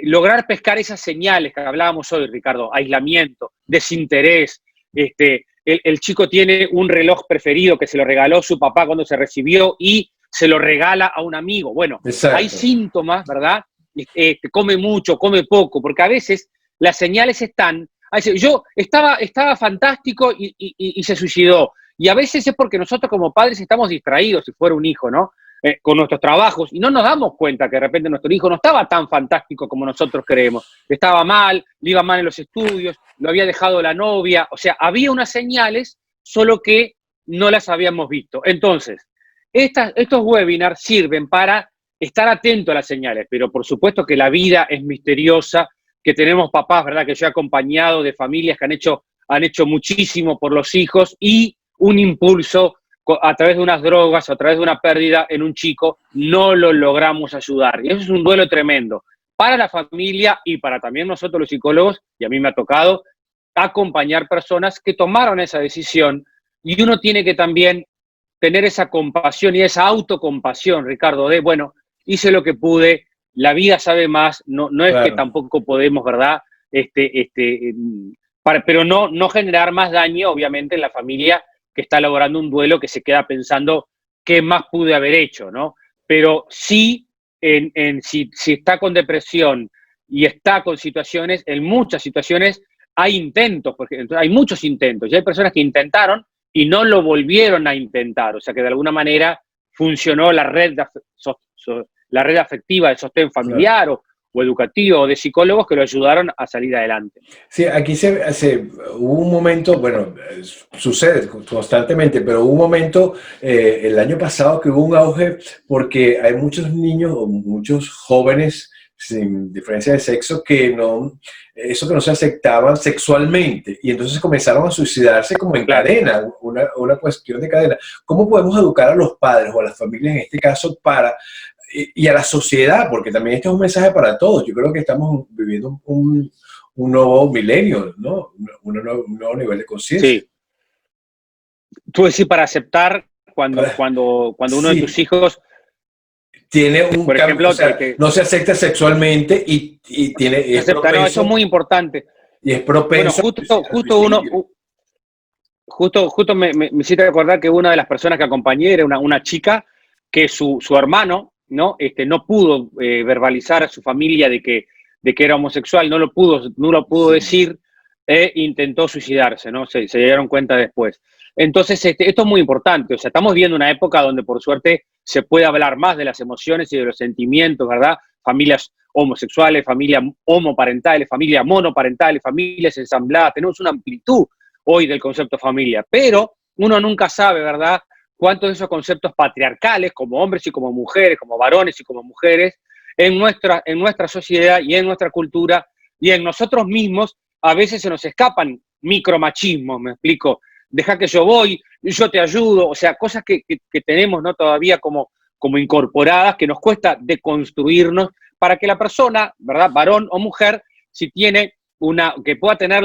lograr pescar esas señales que hablábamos hoy, Ricardo: aislamiento, desinterés. El chico tiene un reloj preferido que se lo regaló su papá cuando se recibió y se lo regala a un amigo. Bueno, hay Exacto. síntomas, ¿verdad? Come mucho, come poco, porque a veces las señales están. Yo estaba fantástico y se suicidó. Y a veces es porque nosotros como padres estamos distraídos, si fuera un hijo, ¿no? Con nuestros trabajos, y no nos damos cuenta que de repente nuestro hijo no estaba tan fantástico como nosotros creemos. Estaba mal, le iba mal en los estudios, lo había dejado la novia. O sea, había unas señales, solo que no las habíamos visto. Entonces, estos webinars sirven para estar atento a las señales, pero por supuesto que la vida es misteriosa, que tenemos papás, ¿verdad?, que yo he acompañado de familias que han hecho muchísimo por los hijos, y un impulso a través de unas drogas o a través de una pérdida en un chico, no lo logramos ayudar. Y eso es un duelo tremendo para la familia y para también nosotros los psicólogos, y a mí me ha tocado acompañar personas que tomaron esa decisión, y uno tiene que también tener esa compasión y esa autocompasión, Ricardo, de, bueno, hice lo que pude, la vida sabe más, no es que Claro. tampoco podemos, ¿verdad? Pero no generar más daño, obviamente, en la familia que está elaborando un duelo, que se queda pensando qué más pude haber hecho, ¿no? Pero sí, si está con depresión y está con situaciones, en muchas situaciones hay intentos, porque hay muchos intentos, y hay personas que intentaron y no lo volvieron a intentar, o sea que de alguna manera funcionó la red afectiva de sostén Claro. familiar o educativo o de psicólogos que lo ayudaron a salir adelante. Sí, aquí hubo un momento, bueno, sucede constantemente, pero hubo un momento el año pasado que hubo un auge porque hay muchos niños o muchos jóvenes sin diferencia de sexo eso que no se aceptaban sexualmente, y entonces comenzaron a suicidarse como en Claro. cadena, una cuestión de cadena. ¿Cómo podemos educar a los padres o a las familias en este caso y a la sociedad? Porque también este es un mensaje para todos. Yo creo que estamos viviendo un nuevo milenio, ¿no? Un nuevo nivel de conciencia. Sí. Tú decís para aceptar Para- cuando uno de tus Sí, hijos, tiene un por cambio, o ejemplo, sea, no se acepta sexualmente y se es acepta. No, eso es propenso, muy importante. y es Bueno, propenso al suicidio. justo me hiciste recordar que una de las personas que acompañé era una chica que su hermano, ¿no? No pudo verbalizar a su familia de que era homosexual, no lo pudo Sí, decir, e intentó suicidarse, ¿no? Se dieron cuenta después. Entonces, esto es muy importante. O sea, estamos viendo una época donde, por suerte, se puede hablar más de las emociones y de los sentimientos, ¿verdad? Familias homosexuales, familias homoparentales, familias monoparentales, familias ensambladas. Tenemos una amplitud hoy del concepto familia, pero uno nunca sabe, ¿verdad?, cuántos de esos conceptos patriarcales, como hombres y como mujeres, como varones y como mujeres, en nuestra sociedad y en nuestra cultura y en nosotros mismos, a veces se nos escapan micromachismos, me explico. Deja que yo voy, yo te ayudo, o sea, cosas que tenemos, ¿no?, todavía como incorporadas, que nos cuesta deconstruirnos para que la persona, ¿verdad?, varón o mujer, si tiene que pueda tener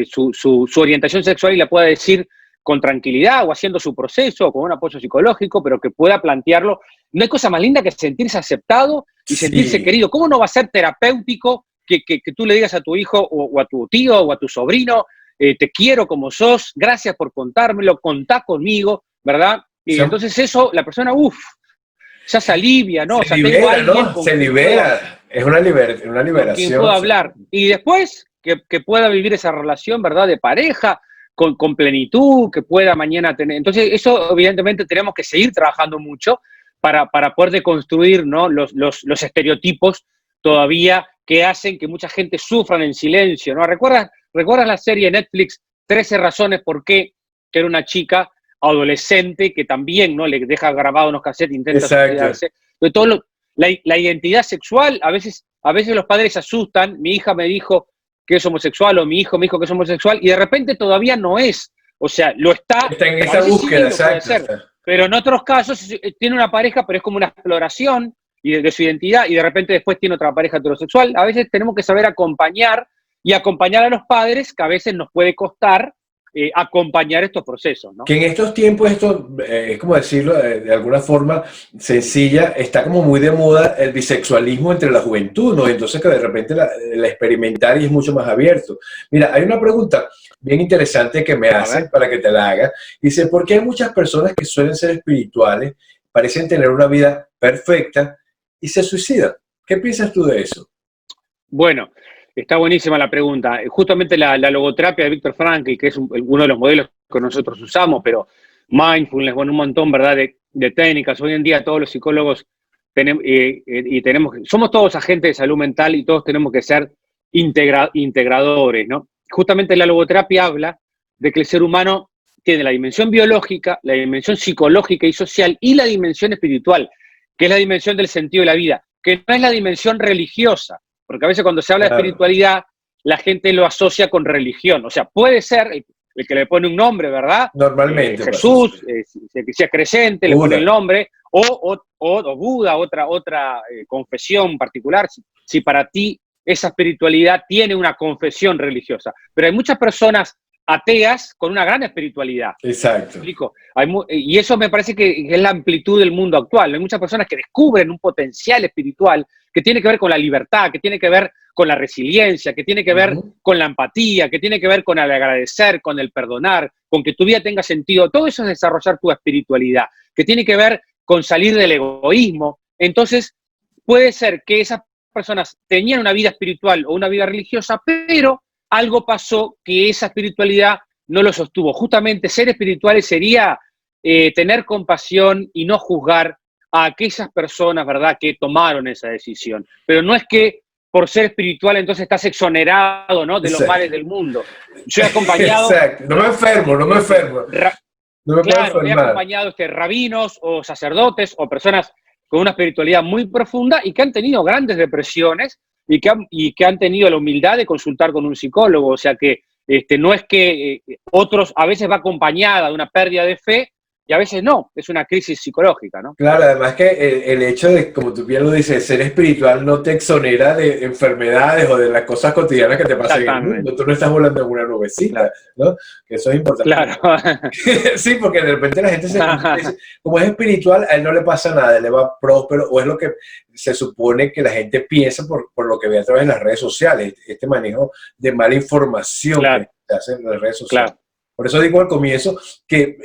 su orientación sexual y la pueda decir con tranquilidad o haciendo su proceso o con un apoyo psicológico, pero que pueda plantearlo. No hay cosa más linda que sentirse aceptado y sentirse sí. querido. ¿Cómo no va a ser terapéutico que tú le digas a tu hijo o a tu tío o a tu sobrino, te quiero como sos, gracias por contármelo, contá conmigo, ¿verdad? Y entonces eso, la persona, ya se alivia, ¿no? O Se sea, tengo a libera, alguien ¿no? con Se quien puedo libera. Es una con quien pueda liberación. hablar. Y después que pueda vivir esa relación, ¿verdad?, de pareja, con plenitud, que pueda mañana tener. Entonces, eso evidentemente tenemos que seguir trabajando mucho para poder deconstruir, ¿no?, los estereotipos todavía que hacen que mucha gente sufra en silencio, ¿no? ¿Recuerdas la serie Netflix 13 razones por qué? Que era una chica adolescente que también, ¿no?, le deja grabado unos cassettes, intenta Exacto. suicidarse. De todo la identidad sexual, a veces los padres se asustan. Mi hija me dijo, que es homosexual, o mi hijo me dijo que es homosexual, y de repente todavía no es. O sea, lo está. Está en esa búsqueda, exacto. Pero en otros casos tiene una pareja, pero es como una exploración de su identidad, y de repente después tiene otra pareja heterosexual. A veces tenemos que saber acompañar y acompañar a los padres, que a veces nos puede costar acompañar estos procesos, ¿no? Que en estos tiempos esto, es como decirlo de alguna forma sencilla, está como muy de moda el bisexualismo entre la juventud, ¿no? Entonces que de repente la experimentar y es mucho más abierto. Mira, hay una pregunta bien interesante que me hacen para que te la haga. Dice, ¿por qué hay muchas personas que suelen ser espirituales, parecen tener una vida perfecta y se suicidan? ¿Qué piensas tú de eso? Bueno, está buenísima la pregunta. Justamente la logoterapia de Viktor Frankl, que es uno de los modelos que nosotros usamos, pero mindfulness, bueno, un montón, ¿verdad?, de técnicas. Hoy en día todos los psicólogos somos todos agentes de salud mental y todos tenemos que ser integradores, ¿no? Justamente la logoterapia habla de que el ser humano tiene la dimensión biológica, la dimensión psicológica y social y la dimensión espiritual, que es la dimensión del sentido de la vida, que no es la dimensión religiosa. Porque a veces cuando se habla de espiritualidad, la gente lo asocia con religión. O sea, puede ser el que le pone un nombre, ¿verdad? Normalmente. Jesús, que sea creyente, le pone el nombre, o Buda, otra confesión particular, si para ti esa espiritualidad tiene una confesión religiosa. Pero hay muchas personas ateas con una gran espiritualidad. Exacto. ¿Me explico? Y eso me parece que es la amplitud del mundo actual. Hay muchas personas que descubren un potencial espiritual que tiene que ver con la libertad, que tiene que ver con la resiliencia, que tiene que ver con la empatía, que tiene que ver con el agradecer, con el perdonar, con que tu vida tenga sentido. Todo eso es desarrollar tu espiritualidad, que tiene que ver con salir del egoísmo. Entonces, puede ser que esas personas tenían una vida espiritual o una vida religiosa, pero algo pasó que esa espiritualidad no lo sostuvo. Justamente ser espirituales sería tener compasión y no juzgar a aquellas personas, ¿verdad?, que tomaron esa decisión. Pero no es que por ser espiritual entonces estás exonerado, ¿no?, de los males del mundo. Yo he acompañado... Exacto. No me enfermo. No me claro, he acompañado rabinos o sacerdotes o personas con una espiritualidad muy profunda y que han tenido grandes depresiones y que han tenido la humildad de consultar con un psicólogo. O sea que no es que otros, a veces va acompañada de una pérdida de fe y a veces no, es una crisis psicológica, ¿no? Claro, además que el hecho de, como tú bien lo dices, ser espiritual no te exonera de enfermedades o de las cosas cotidianas que te pasan en el mundo. Tú no estás volando en una nubecita, ¿no? Que eso es importante. Claro. Sí, porque de repente la gente dice, como es espiritual, a él no le pasa nada, él le va próspero, o es lo que se supone que la gente piensa por lo que ve a través de las redes sociales, este manejo de mala información que se hace en las redes sociales. Claro. Por eso digo al comienzo que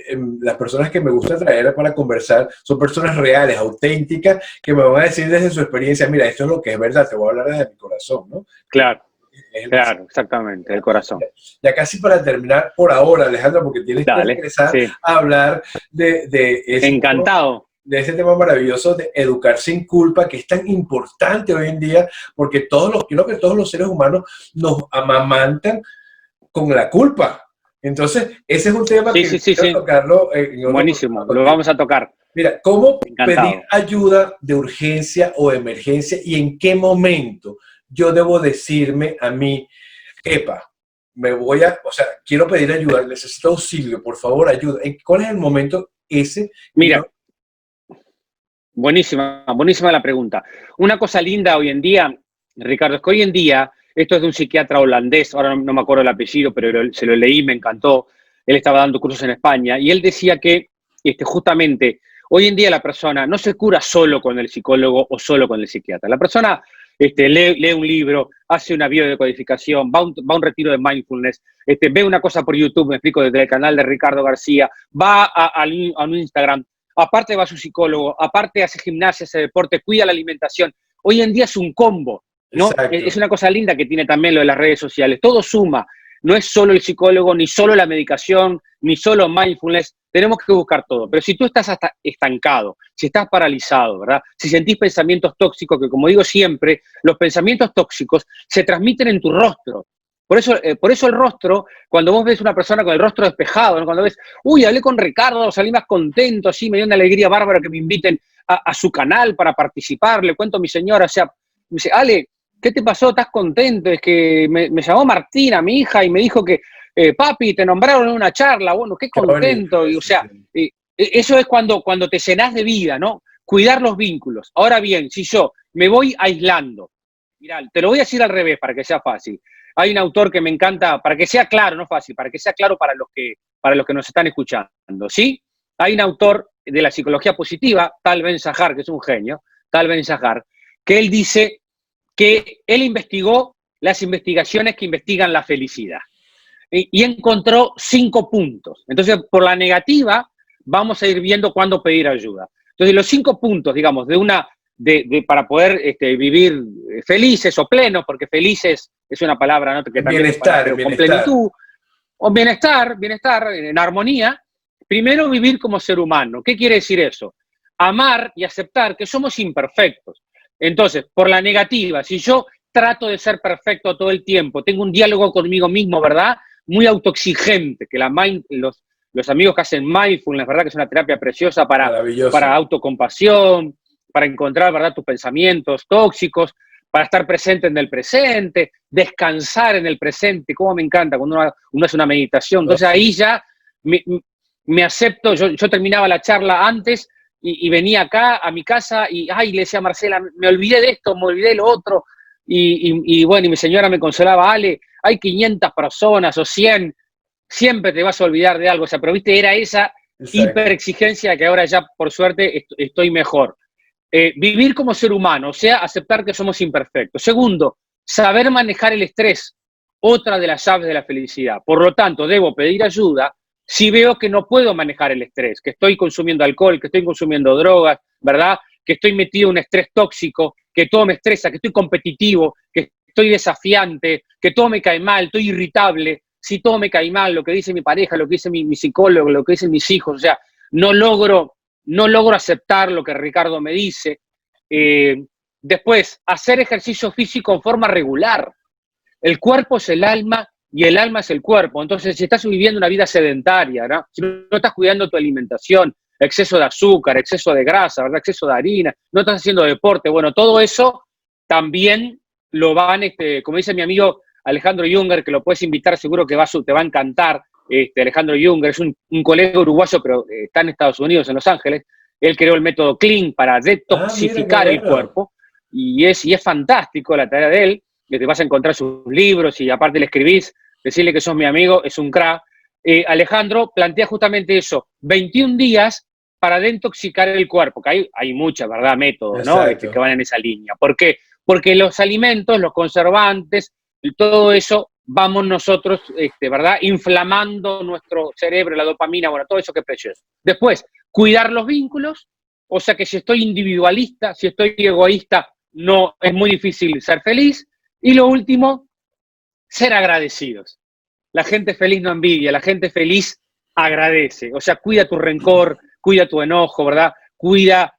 las personas que me gusta traer para conversar son personas reales, auténticas, que me van a decir desde su experiencia, mira, esto es lo que es verdad, te voy a hablar desde mi corazón, ¿no? Claro, claro, exactamente, el corazón. Ya casi para terminar por ahora, Alejandro, porque tienes que empezar a hablar de ese Encantado. De ese tema maravilloso de educar sin culpa, que es tan importante hoy en día, porque creo que todos los seres humanos nos amamantan con la culpa. Entonces, ese es un tema que quiero tocarlo. Buenísimo, lo vamos a tocar. Mira, ¿cómo pedir ayuda de urgencia o emergencia y en qué momento yo debo decirme a mí, epa, quiero pedir ayuda, necesito auxilio, por favor, ayuda? ¿Cuál es el momento ese? Mira, buenísima la pregunta. Una cosa linda hoy en día, Ricardo, es que hoy en día, esto es de un psiquiatra holandés, ahora no me acuerdo el apellido, pero se lo leí, me encantó. Él estaba dando cursos en España y él decía que justamente hoy en día la persona no se cura solo con el psicólogo o solo con el psiquiatra. La persona lee un libro, hace una biodecodificación, va a un retiro de mindfulness, ve una cosa por YouTube, me explico, desde el canal de Ricardo García, va a un Instagram, aparte va a su psicólogo, aparte hace gimnasia, hace deporte, cuida la alimentación. Hoy en día es un combo, ¿no? Es una cosa linda que tiene también lo de las redes sociales. Todo suma. No es solo el psicólogo, ni solo la medicación, ni solo mindfulness. Tenemos que buscar todo. Pero si tú estás hasta estancado, si estás paralizado, ¿verdad? Si sentís pensamientos tóxicos, que como digo siempre, los pensamientos tóxicos se transmiten en tu rostro. Por eso el rostro, cuando vos ves una persona con el rostro despejado, ¿no? Cuando ves, uy, hablé con Ricardo, salí más contento, sí, me dio una alegría bárbara que me inviten a su canal para participar, le cuento a mi señora, o sea, me dice, Ale, ¿qué te pasó? ¿Estás contento? Es que me llamó Martina, mi hija, y me dijo que, papi, te nombraron en una charla, bueno, qué Qué bonito contento. Y, o eso, sea, sí. eso es cuando te llenás de vida, ¿no? Cuidar los vínculos. Ahora bien, si yo me voy aislando, mirá, te lo voy a decir al revés para que sea fácil. Hay un autor que me encanta, para que sea claro, no fácil, para que sea claro para los que nos están escuchando, ¿sí? Hay un autor de la psicología positiva, Tal Ben-Shahar, que es un genio, Tal Ben-Shahar, que él dice que él investigó las investigaciones que investigan la felicidad y encontró 5 puntos. Entonces, por la negativa, vamos a ir viendo cuándo pedir ayuda. Entonces, los 5 puntos, digamos, para poder vivir felices o plenos, porque felices es una palabra, ¿no?, que también Bienestar, pero con bienestar. plenitud, o bienestar, en armonía. Primero, vivir como ser humano. ¿Qué quiere decir eso? Amar y aceptar que somos imperfectos. Entonces, por la negativa, si yo trato de ser perfecto todo el tiempo, tengo un diálogo conmigo mismo, ¿verdad?, muy autoexigente, que los amigos que hacen mindfulness, ¿verdad?, que es una terapia preciosa para Maravilloso. autocompasión, para encontrar, ¿verdad?, tus pensamientos tóxicos, para estar presente en el presente, descansar en el presente. Cómo me encanta cuando uno hace una meditación. No, Entonces sí. ahí ya me acepto. Yo terminaba la charla antes y venía acá a mi casa y, ay, le decía a Marcela, me olvidé de esto, me olvidé de lo otro. Y bueno, y mi señora me consolaba, Ale, hay 500 personas o 100, siempre te vas a olvidar de algo. O sea, pero viste, era esa Exacto. hiperexigencia que ahora ya, por suerte, estoy mejor. Vivir como ser humano, o sea, aceptar que somos imperfectos. Segundo, saber manejar el estrés, otra de las llaves de la felicidad. Por lo tanto, debo pedir ayuda si veo que no puedo manejar el estrés, que estoy consumiendo alcohol, que estoy consumiendo drogas, ¿verdad?, que estoy metido en un estrés tóxico, que todo me estresa, que estoy competitivo, que estoy desafiante, que todo me cae mal, estoy irritable. Si todo me cae mal, lo que dice mi pareja, lo que dice mi psicólogo, lo que dicen mis hijos, o sea, no logro aceptar lo que Ricardo me dice. Después, hacer ejercicio físico en forma regular. El cuerpo es el alma y el alma es el cuerpo. Entonces, si estás viviendo una vida sedentaria, ¿no?, si no estás cuidando tu alimentación, exceso de azúcar, exceso de grasa, ¿verdad?, exceso de harina, no estás haciendo deporte, bueno, todo eso también lo van, como dice mi amigo Alejandro Junger, que lo puedes invitar, seguro que te va a encantar. Alejandro Junger es un colega uruguayo, pero está en Estados Unidos, en Los Ángeles. Él creó el método Clean para Ah, mira, qué detoxificar el bueno. cuerpo, y es fantástico la tarea de él, que te vas a encontrar sus libros y aparte le escribís, decirle que sos mi amigo, es un crack. Alejandro plantea justamente eso, 21 días para detoxicar el cuerpo, que hay muchas, ¿verdad?, métodos, ¿no?, que Exacto. van en esa línea. ¿Por qué? Porque los alimentos, los conservantes, y todo eso, vamos nosotros, ¿verdad?, inflamando nuestro cerebro, la dopamina, bueno, todo eso que es precioso. Después, cuidar los vínculos, o sea que si estoy individualista, si estoy egoísta, no es muy difícil ser feliz. Y lo último, ser agradecidos. La gente feliz no envidia, la gente feliz agradece. O sea, cuida tu rencor, cuida tu enojo, ¿verdad? Cuida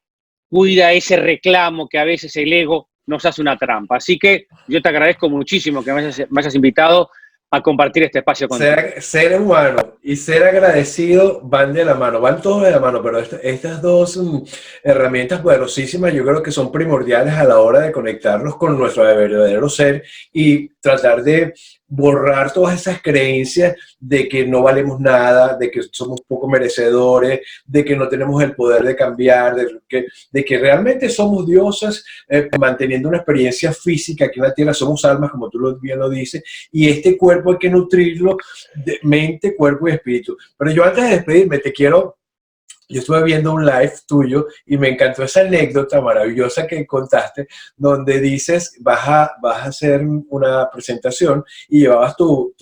ese reclamo que a veces el ego nos hace una trampa. Así que yo te agradezco muchísimo que me hayas invitado a compartir este espacio contigo. Ser humano y ser agradecido van de la mano, van todos de la mano, pero estas dos herramientas poderosísimas yo creo que son primordiales a la hora de conectarnos con nuestro verdadero ser y tratar de borrar todas esas creencias de que no valemos nada, de que somos poco merecedores, de que no tenemos el poder de cambiar, de que realmente somos dioses manteniendo una experiencia física aquí en la Tierra, somos almas, como tú bien lo dices, y este cuerpo hay que nutrirlo de mente, cuerpo y espíritu. Pero yo antes de despedirme yo estuve viendo un live tuyo y me encantó esa anécdota maravillosa que contaste, donde dices, vas a hacer una presentación y llevabas tu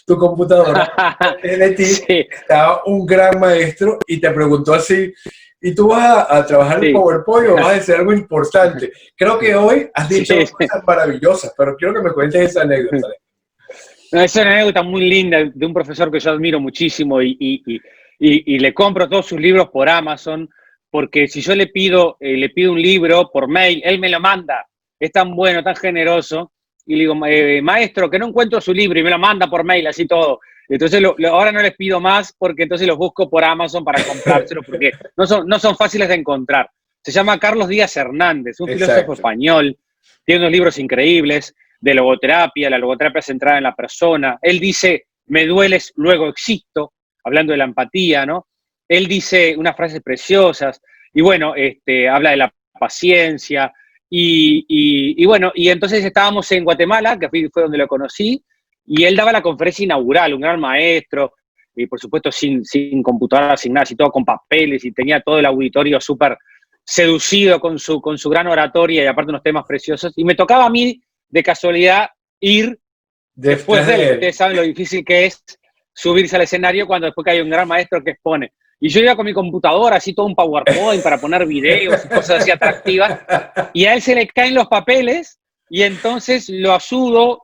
computadora. Antes de ti Sí, estaba un gran maestro y te preguntó así, ¿y tú vas a trabajar en sí. PowerPoint o vas a decir algo importante? Creo que hoy has Sí, dicho sí. cosas maravillosas, pero quiero que me cuentes esa anécdota. No, es una anécdota muy linda de un profesor que yo admiro muchísimo y le compro todos sus libros por Amazon, porque si yo le pido un libro por mail, él me lo manda. Es tan bueno, tan generoso. Y le digo, maestro, que no encuentro su libro, y me lo manda por mail, así todo. Entonces ahora no les pido más porque entonces los busco por Amazon para comprárselo, porque no son fáciles de encontrar. Se llama Carlos Díaz Hernández, un filósofo Exacto. español, Tiene unos libros increíbles de logoterapia, la logoterapia centrada en la persona. Él dice, me dueles, luego existo, hablando de la empatía, ¿no? Él dice unas frases preciosas, y bueno, habla de la paciencia, y bueno, y entonces estábamos en Guatemala, que fue donde lo conocí, y él daba la conferencia inaugural, un gran maestro, y por supuesto sin computadora, sin nada, y todo con papeles, y tenía todo el auditorio súper seducido con su gran oratoria, y aparte unos temas preciosos, y me tocaba a mí, de casualidad, ir después de él. Ustedes saben lo difícil que es subirse al escenario cuando después que hay un gran maestro que expone. Y yo iba con mi computadora, así todo un PowerPoint para poner videos y cosas así atractivas, y a él se le caen los papeles, y entonces lo ayudo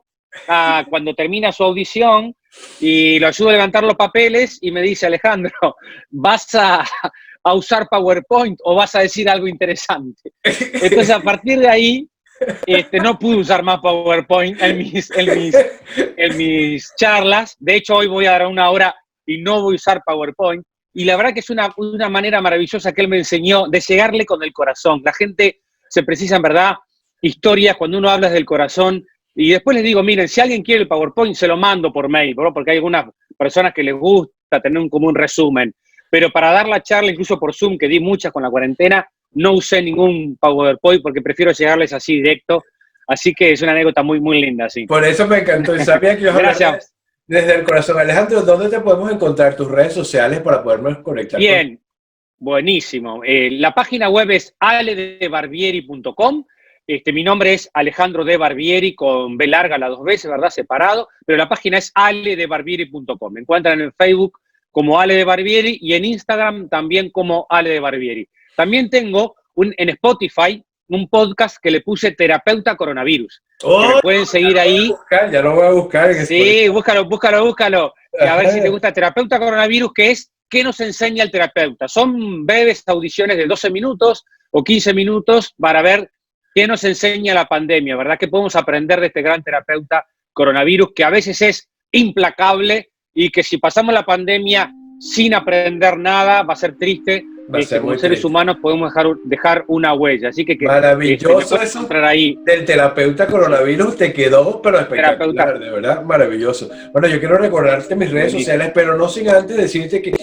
cuando termina su audición, y lo ayudo a levantar los papeles, y me dice, Alejandro, ¿vas a usar PowerPoint o vas a decir algo interesante? Entonces, a partir de ahí, no pude usar más PowerPoint en mis charlas. De hecho, hoy voy a dar una hora y no voy a usar PowerPoint. Y la verdad que es una manera maravillosa que él me enseñó de llegarle con el corazón. La gente se precisa, en verdad, historias cuando uno habla del corazón. Y después les digo, miren, si alguien quiere el PowerPoint, se lo mando por mail, ¿no? Porque hay algunas personas que les gusta tener como un resumen. Pero para dar la charla, incluso por Zoom, que di muchas con la cuarentena, no usé ningún PowerPoint porque prefiero llegarles así directo. Así que es una anécdota muy, muy linda, sí. Por eso me encantó. Y sabía que yo Gracias. Desde el corazón. Alejandro, ¿dónde te podemos encontrar tus redes sociales para podernos conectar? Bien, buenísimo. La página web es aledebarbieri.com. Mi nombre es Alejandro de Barbieri, con B larga las 2 veces, ¿verdad? Separado. Pero la página es aledebarbieri.com. Me encuentran en Facebook como Ale de Barbieri y en Instagram también como Ale de Barbieri. También tengo en Spotify un podcast que le puse Terapeuta Coronavirus. Que me pueden seguir ahí. Ya lo voy a buscar. Sí, búscalo. A ver si te gusta Terapeuta Coronavirus, que es ¿qué nos enseña el terapeuta? Son breves audiciones de 12 minutos o 15 minutos para ver qué nos enseña la pandemia, ¿verdad? ¿Qué podemos aprender de este gran terapeuta coronavirus, que a veces es implacable y que si pasamos la pandemia sin aprender nada va a ser triste? Como seres humanos podemos dejar una huella. Así que maravilloso eso ahí. Del terapeuta coronavirus te quedó, pero espectacular, de verdad, maravilloso. Bueno, yo quiero recordarte mis redes sociales, pero no sin antes decirte que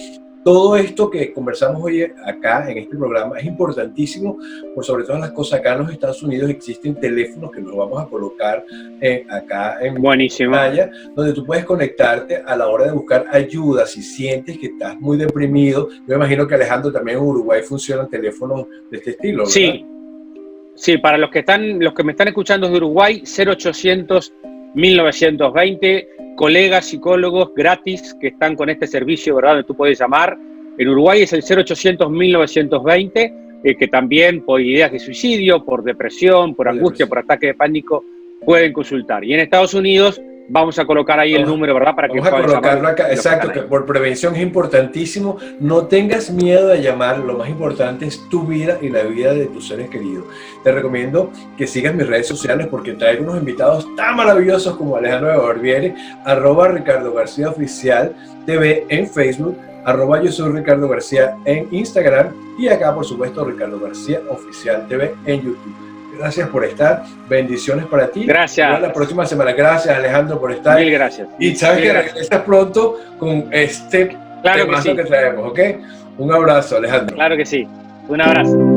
todo esto que conversamos hoy acá en este programa es importantísimo, por sobre todas las cosas. Acá en los Estados Unidos existen teléfonos que nos vamos a colocar acá en pantalla, donde tú puedes conectarte a la hora de buscar ayuda si sientes que estás muy deprimido. Yo me imagino que, Alejandro, también en Uruguay funcionan teléfonos de este estilo, ¿verdad? Sí, para los que me están escuchando de Uruguay, 0800 1920, colegas psicólogos gratis que están con este servicio, ¿verdad? Donde tú puedes llamar. En Uruguay es el 0800 1920, que también por ideas de suicidio, por depresión, por angustia, por ataque de pánico, pueden consultar. Y en Estados Unidos vamos a colocar ahí el número, ¿verdad? Para que vamos a colocarlo acá, exacto, que por prevención es importantísimo. No tengas miedo de llamar, lo más importante es tu vida y la vida de tus seres queridos. Te recomiendo que sigas mis redes sociales porque traigo unos invitados tan maravillosos como Alejandro de Barbieri, @Ricardo García Oficial TV en Facebook, @yo soy Ricardo García en Instagram, y acá por supuesto Ricardo García Oficial TV en YouTube. Gracias por estar. Bendiciones para ti. Gracias. Hasta la próxima semana. Gracias, Alejandro, por estar. Mil gracias. Y sabes que regresas pronto con este temazo que traemos, ¿ok? Un abrazo, Alejandro. Claro que sí. Un abrazo.